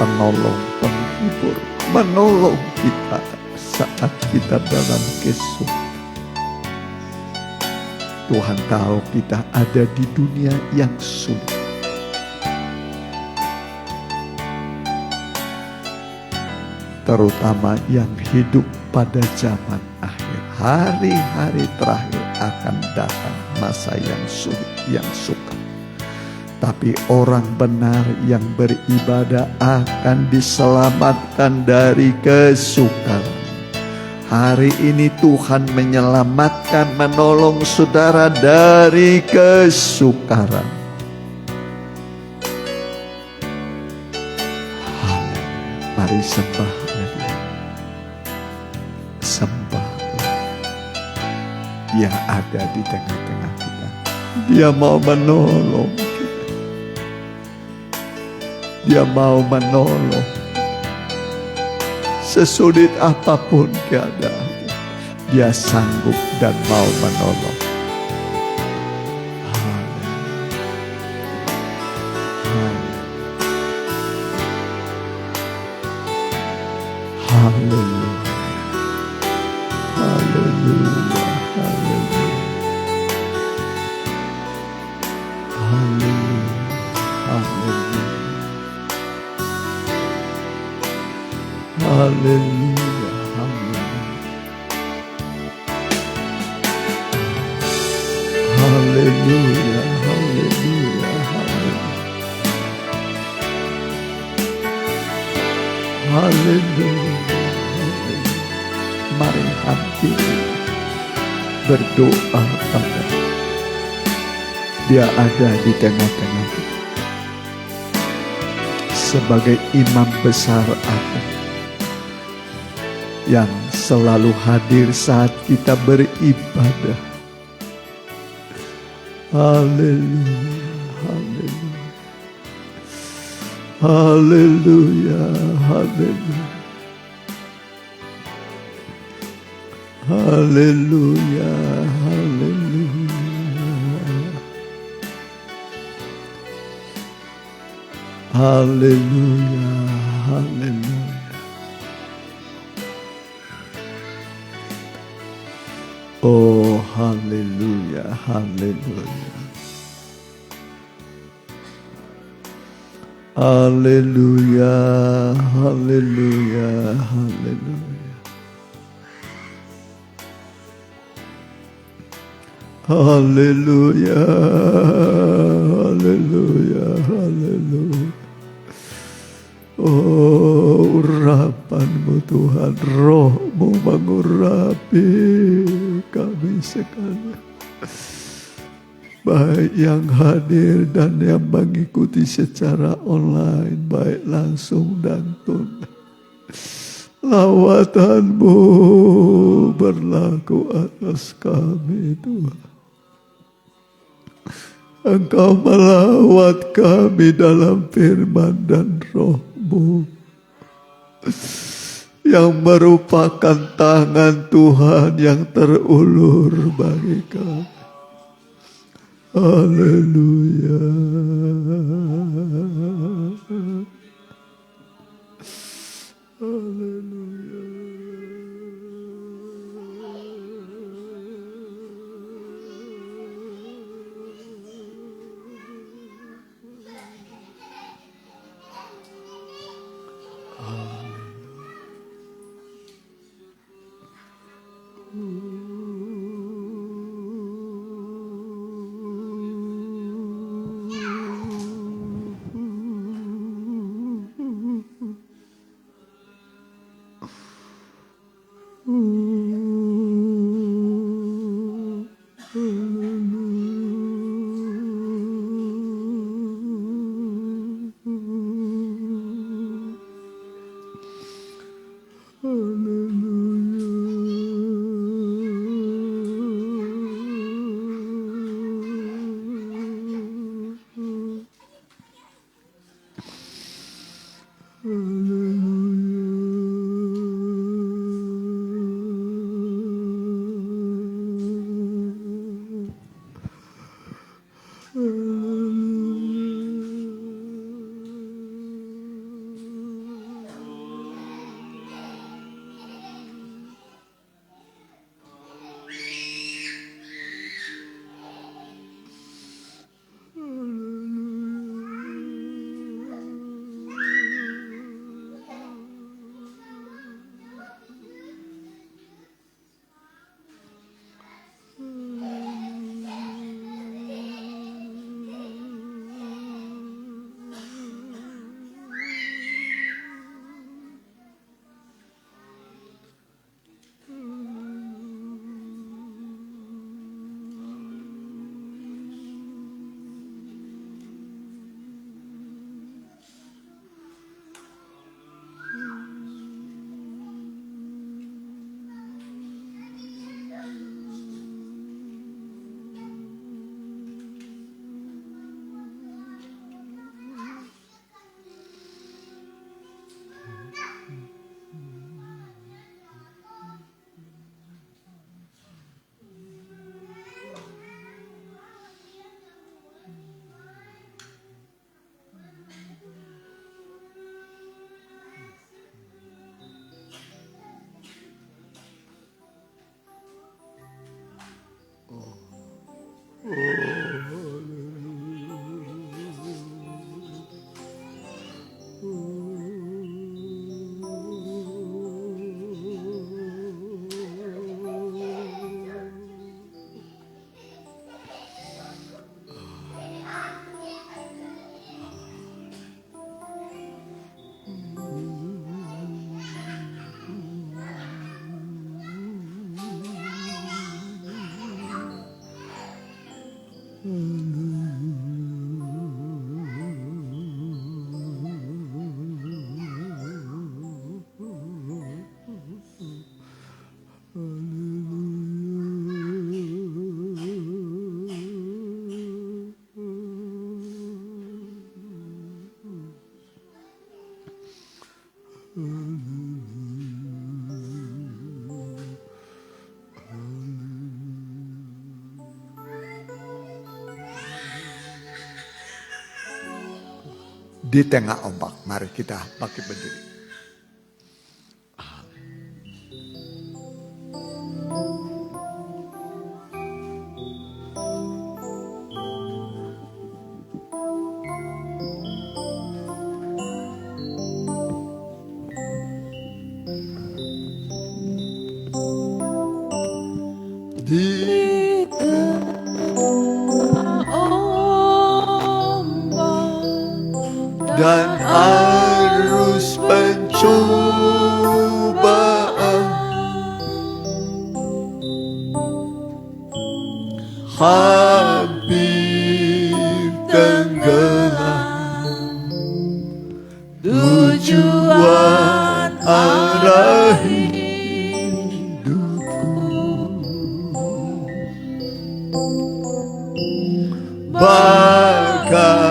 penolong, penghibur, menolong kita saat kita dalam kesulitan. Tuhan tahu kita ada di dunia yang sulit. Terutama yang hidup pada zaman akhir. Hari-hari terakhir akan datang masa yang sulit, yang sukar. Tapi orang benar yang beribadah akan diselamatkan dari kesukaran. Hari ini Tuhan menyelamatkan, menolong saudara dari kesukaran. Mari sembah Dia. Sembah Dia ada di tengah-tengah kita. Dia mau menolong kita. Dia mau menolong. Sesulit apapun keadaan, Dia sanggup dan mau menolong. Haleluya. Haleluya. Haleluya. Haleluya. Haleluya. Haleluya. Haleluya. Haleluya. Haleluya. Mari hati berdoa pada Dia ada di tengah-tengah kita. Sebagai imam besar aku yang selalu hadir saat kita beribadah. Haleluya. Haleluya. Haleluya. Haleluya. Haleluya. Haleluya. Haleluya. Oh, haleluya. Haleluya. Haleluya. Haleluya. Haleluya. Haleluya. Haleluya. Haleluya. Oh, urapan-Mu Tuhan, Roh-Mu mengurapi kami sekalian. Baik yang hadir dan yang mengikuti secara online, baik langsung dan tunai. Lawatan-Mu berlaku atas kami Tuhan. Engkau melawat kami dalam firman dan Roh-Mu yang merupakan tangan Tuhan yang terulur bagi kami. Haleluya. Haleluya. Di tengah ombak, mari kita bangkit berdiri. Dan arus pencobaan hampir tenggelam, tujuan arah hidupku bagaikan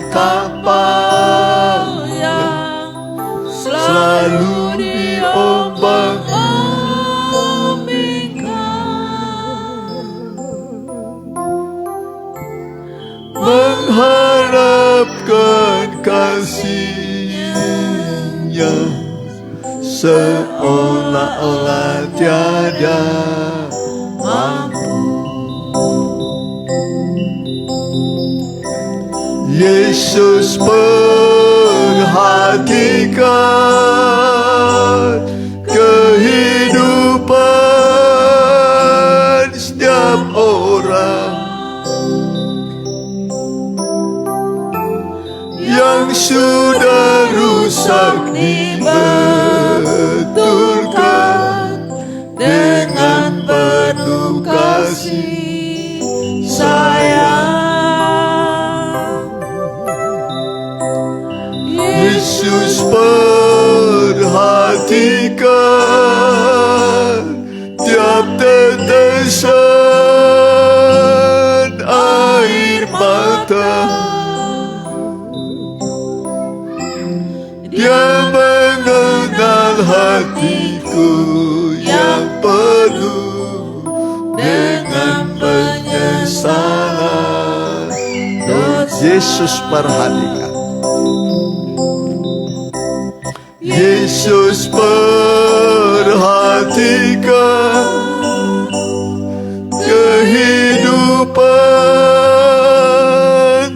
kapal yang selalu diombang-ambingkan, mengharapkan kasih-Nya seolah-olah tiada mampu. Yesus perhatikan kehidupan setiap orang yang sudah rusak, dibetulkan dengan penuh kasih sayang. Yesus perhatikan tiap tetesan air mata. Dia mengenal hatiku yang penuh dengan penyesalan. Yesus perhatikan. Yesus perhatikan kehidupan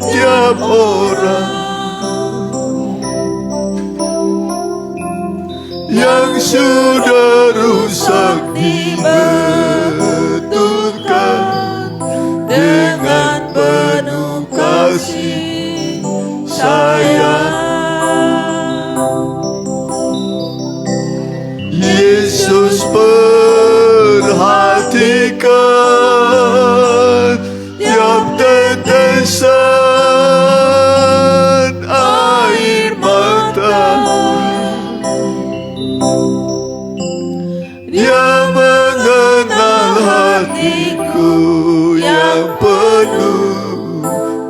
tiap orang yang sudah rusak, dibetulkan dengan penuh kasih sayang. Yesus perhatikan tiap tetesan air mata. Dia mengenal hatiku yang penuh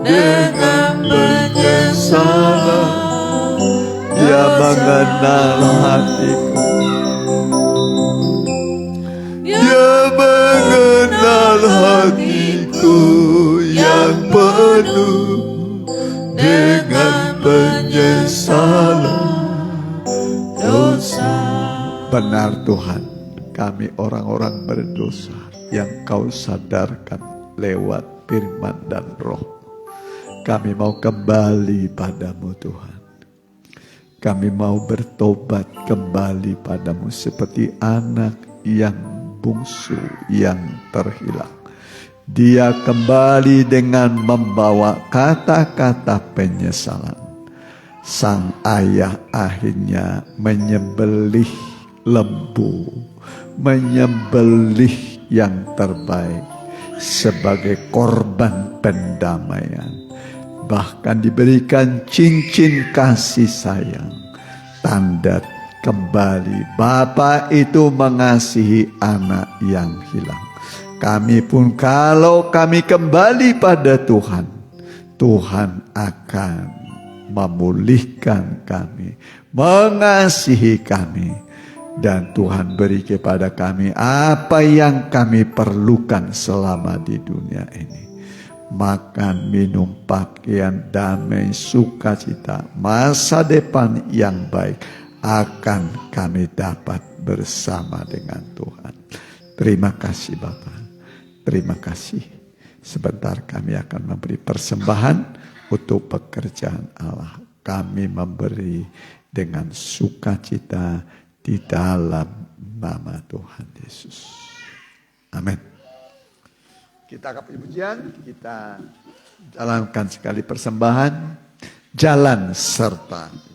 dengan penyesalan. Dia mengenal hatiku. Mengenal hatiku yang penuh dengan penyesalan dosa. Benar Tuhan, kami orang-orang berdosa yang Kau sadarkan lewat firman dan roh. Kami mau kembali padamu Tuhan. Kami mau bertobat kembali padamu seperti anak yang bungsu yang terhilang. Dia kembali dengan membawa kata-kata penyesalan. Sang ayah akhirnya menyembelih lembu, menyembelih yang terbaik sebagai korban pendamaian. Bahkan diberikan cincin kasih sayang, tanda kembali Bapa itu mengasihi anak yang hilang. Kami pun kalau kami kembali pada Tuhan, Tuhan akan memulihkan kami, mengasihi kami. Dan Tuhan beri kepada kami apa yang kami perlukan selama di dunia ini. Makan, minum, pakaian, damai, sukacita, masa depan yang baik akan kami dapat bersama dengan Tuhan. Terima kasih Bapa. Terima kasih. Sebentar kami akan memberi persembahan untuk pekerjaan Allah. Kami memberi dengan sukacita di dalam nama Tuhan Yesus. Amin. Kita angkat pujian, kita jalankan sekali persembahan, jalan serta Yesus.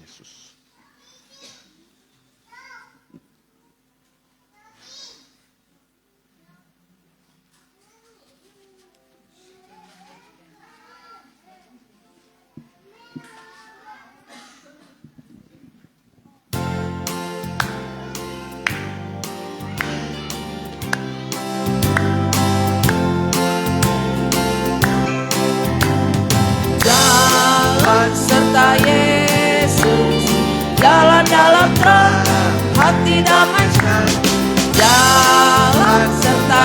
Serta Yesus, jalan dalam terang, hati damai. Jalan serta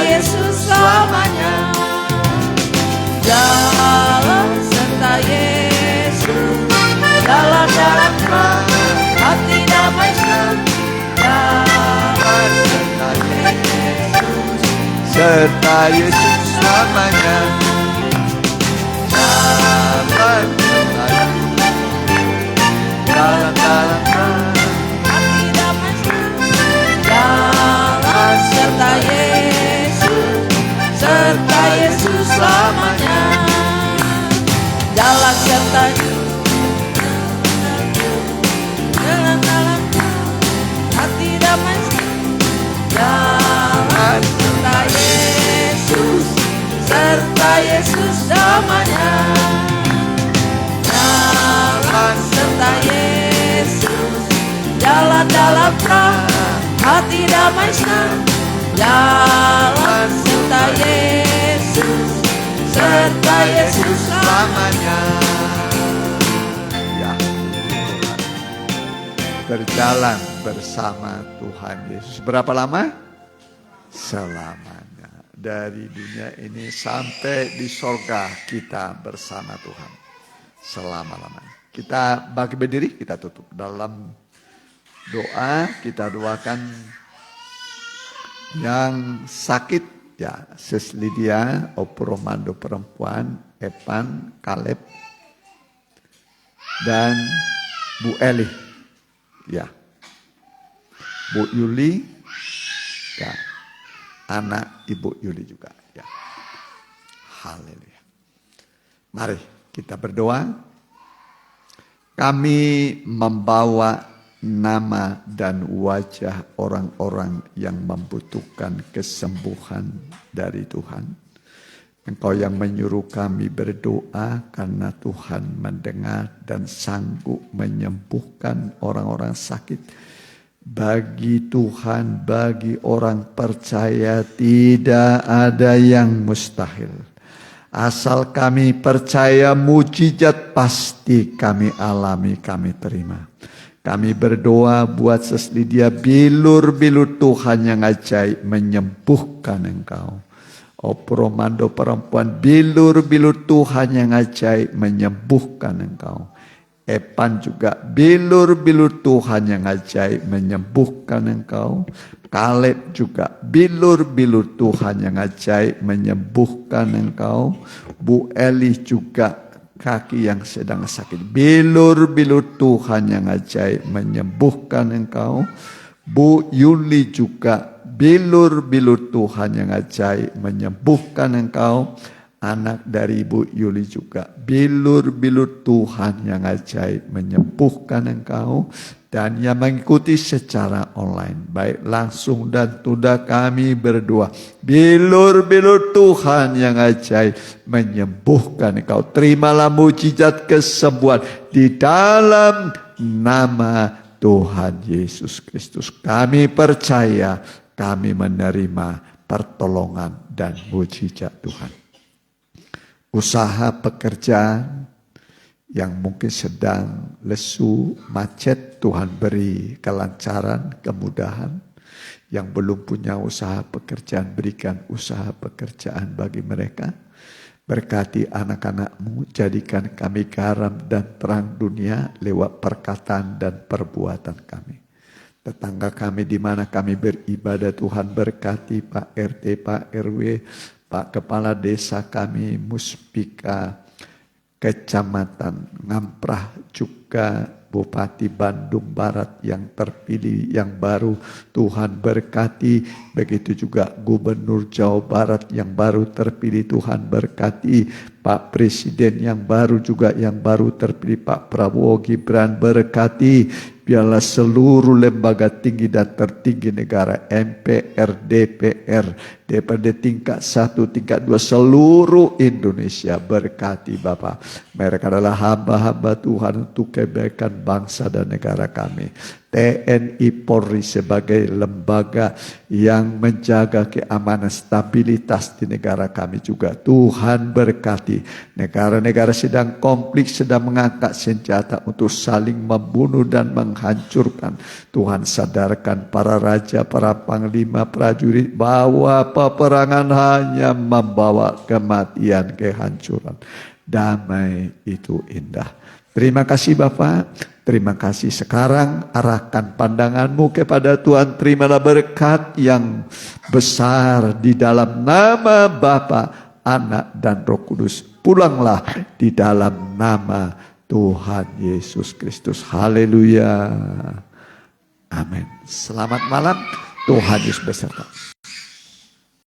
Yesus selamanya. Jalan serta Yesus, jalan dalam terang, hati damai. Jalan Serta Yesus selamanya. Jalan hati damai. Jalan serta Yesus selamanya. Jalan serta jalan dalam hati damai. Jalan serta Yesus selamanya. Jalan serta Yesus, jalan dalam terang, hati damai senang. Jalan serta Yesus selamanya. Ya, berjalan bersama Tuhan Yesus. Berapa lama? Selamanya. Dari dunia ini sampai di sorga kita bersama Tuhan. Selama-lamanya. Kita bagi berdiri, kita tutup. Dalam doa, kita doakan yang sakit. Ya, Sis Lydia, Opromando perempuan, Epan, Kaleb, dan Bu Eli. Ya, Bu Yuli, ya, anak Ibu Yuli juga. Ya, haleluya. Mari kita berdoa. Kami membawa nama dan wajah orang-orang yang membutuhkan kesembuhan dari Tuhan. Engkau yang menyuruh kami berdoa karena Tuhan mendengar dan sanggup menyembuhkan orang-orang sakit. Bagi Tuhan, bagi orang percaya tidak ada yang mustahil. Asal kami percaya mujizat pasti kami alami, kami terima. Kami berdoa buat Sis Lydia, bilur-bilur Tuhan yang ajaib menyembuhkan engkau. Opromando perempuan, bilur-bilur Tuhan yang ajaib menyembuhkan engkau. Epan juga, bilur-bilur Tuhan yang ajaib menyembuhkan engkau. Kaleb juga, bilur-bilur Tuhan yang ajaib menyembuhkan engkau. Bu Eli juga, kaki yang sedang sakit, bilur-bilur Tuhan yang ajaib menyembuhkan engkau. Bu Yuli juga, bilur-bilur Tuhan yang ajaib menyembuhkan engkau. Anak dari Ibu Yuli juga, bilur-bilur Tuhan yang ajaib menyembuhkan engkau. Dan yang mengikuti secara online, baik langsung dan tunda, kami berdoa, bilur-bilur Tuhan yang ajaib menyembuhkan engkau. Terimalah mujizat kesembuhan di dalam nama Tuhan Yesus Kristus. Kami percaya, kami menerima pertolongan dan mujizat Tuhan. usaha pekerjaan yang mungkin sedang lesu, macet, Tuhan beri kelancaran, kemudahan. Yang belum punya usaha pekerjaan, berikan usaha pekerjaan bagi mereka. Berkati anak-anak-Mu, jadikan kami garam dan terang dunia lewat perkataan dan perbuatan kami. Tetangga kami di mana kami beribadah, Tuhan berkati Pak RT, Pak RW, Pak Kepala Desa kami, Muspika, Kecamatan Ngamprah, juga Bupati Bandung Barat yang terpilih, yang baru, Tuhan berkati. Begitu juga Gubernur Jawa Barat yang baru terpilih, Tuhan berkati. Pak Presiden yang baru juga, yang baru terpilih, Pak Prabowo Gibran berkati. Biarlah seluruh lembaga tinggi dan tertinggi negara, MPR, DPR, DPRD tingkat 1, tingkat 2, seluruh Indonesia berkati Bapa. Mereka adalah hamba-hamba Tuhan untuk kebaikan bangsa dan negara kami. TNI Polri sebagai lembaga yang menjaga keamanan stabilitas di negara kami juga, Tuhan berkati. Negara-negara sedang konflik, sedang mengangkat senjata untuk saling membunuh dan menghancurkan. Tuhan sadarkan para raja, para panglima, prajurit bahwa peperangan hanya membawa kematian, kehancuran. Damai itu indah. Terima kasih Bapak. Terima kasih. Sekarang arahkan pandangan-Mu kepada Tuhan. Terimalah berkat yang besar di dalam nama Bapa, Anak dan Roh Kudus. Pulanglah di dalam nama Tuhan Yesus Kristus. Haleluya. Amin. Selamat malam. Tuhan Yesus beserta.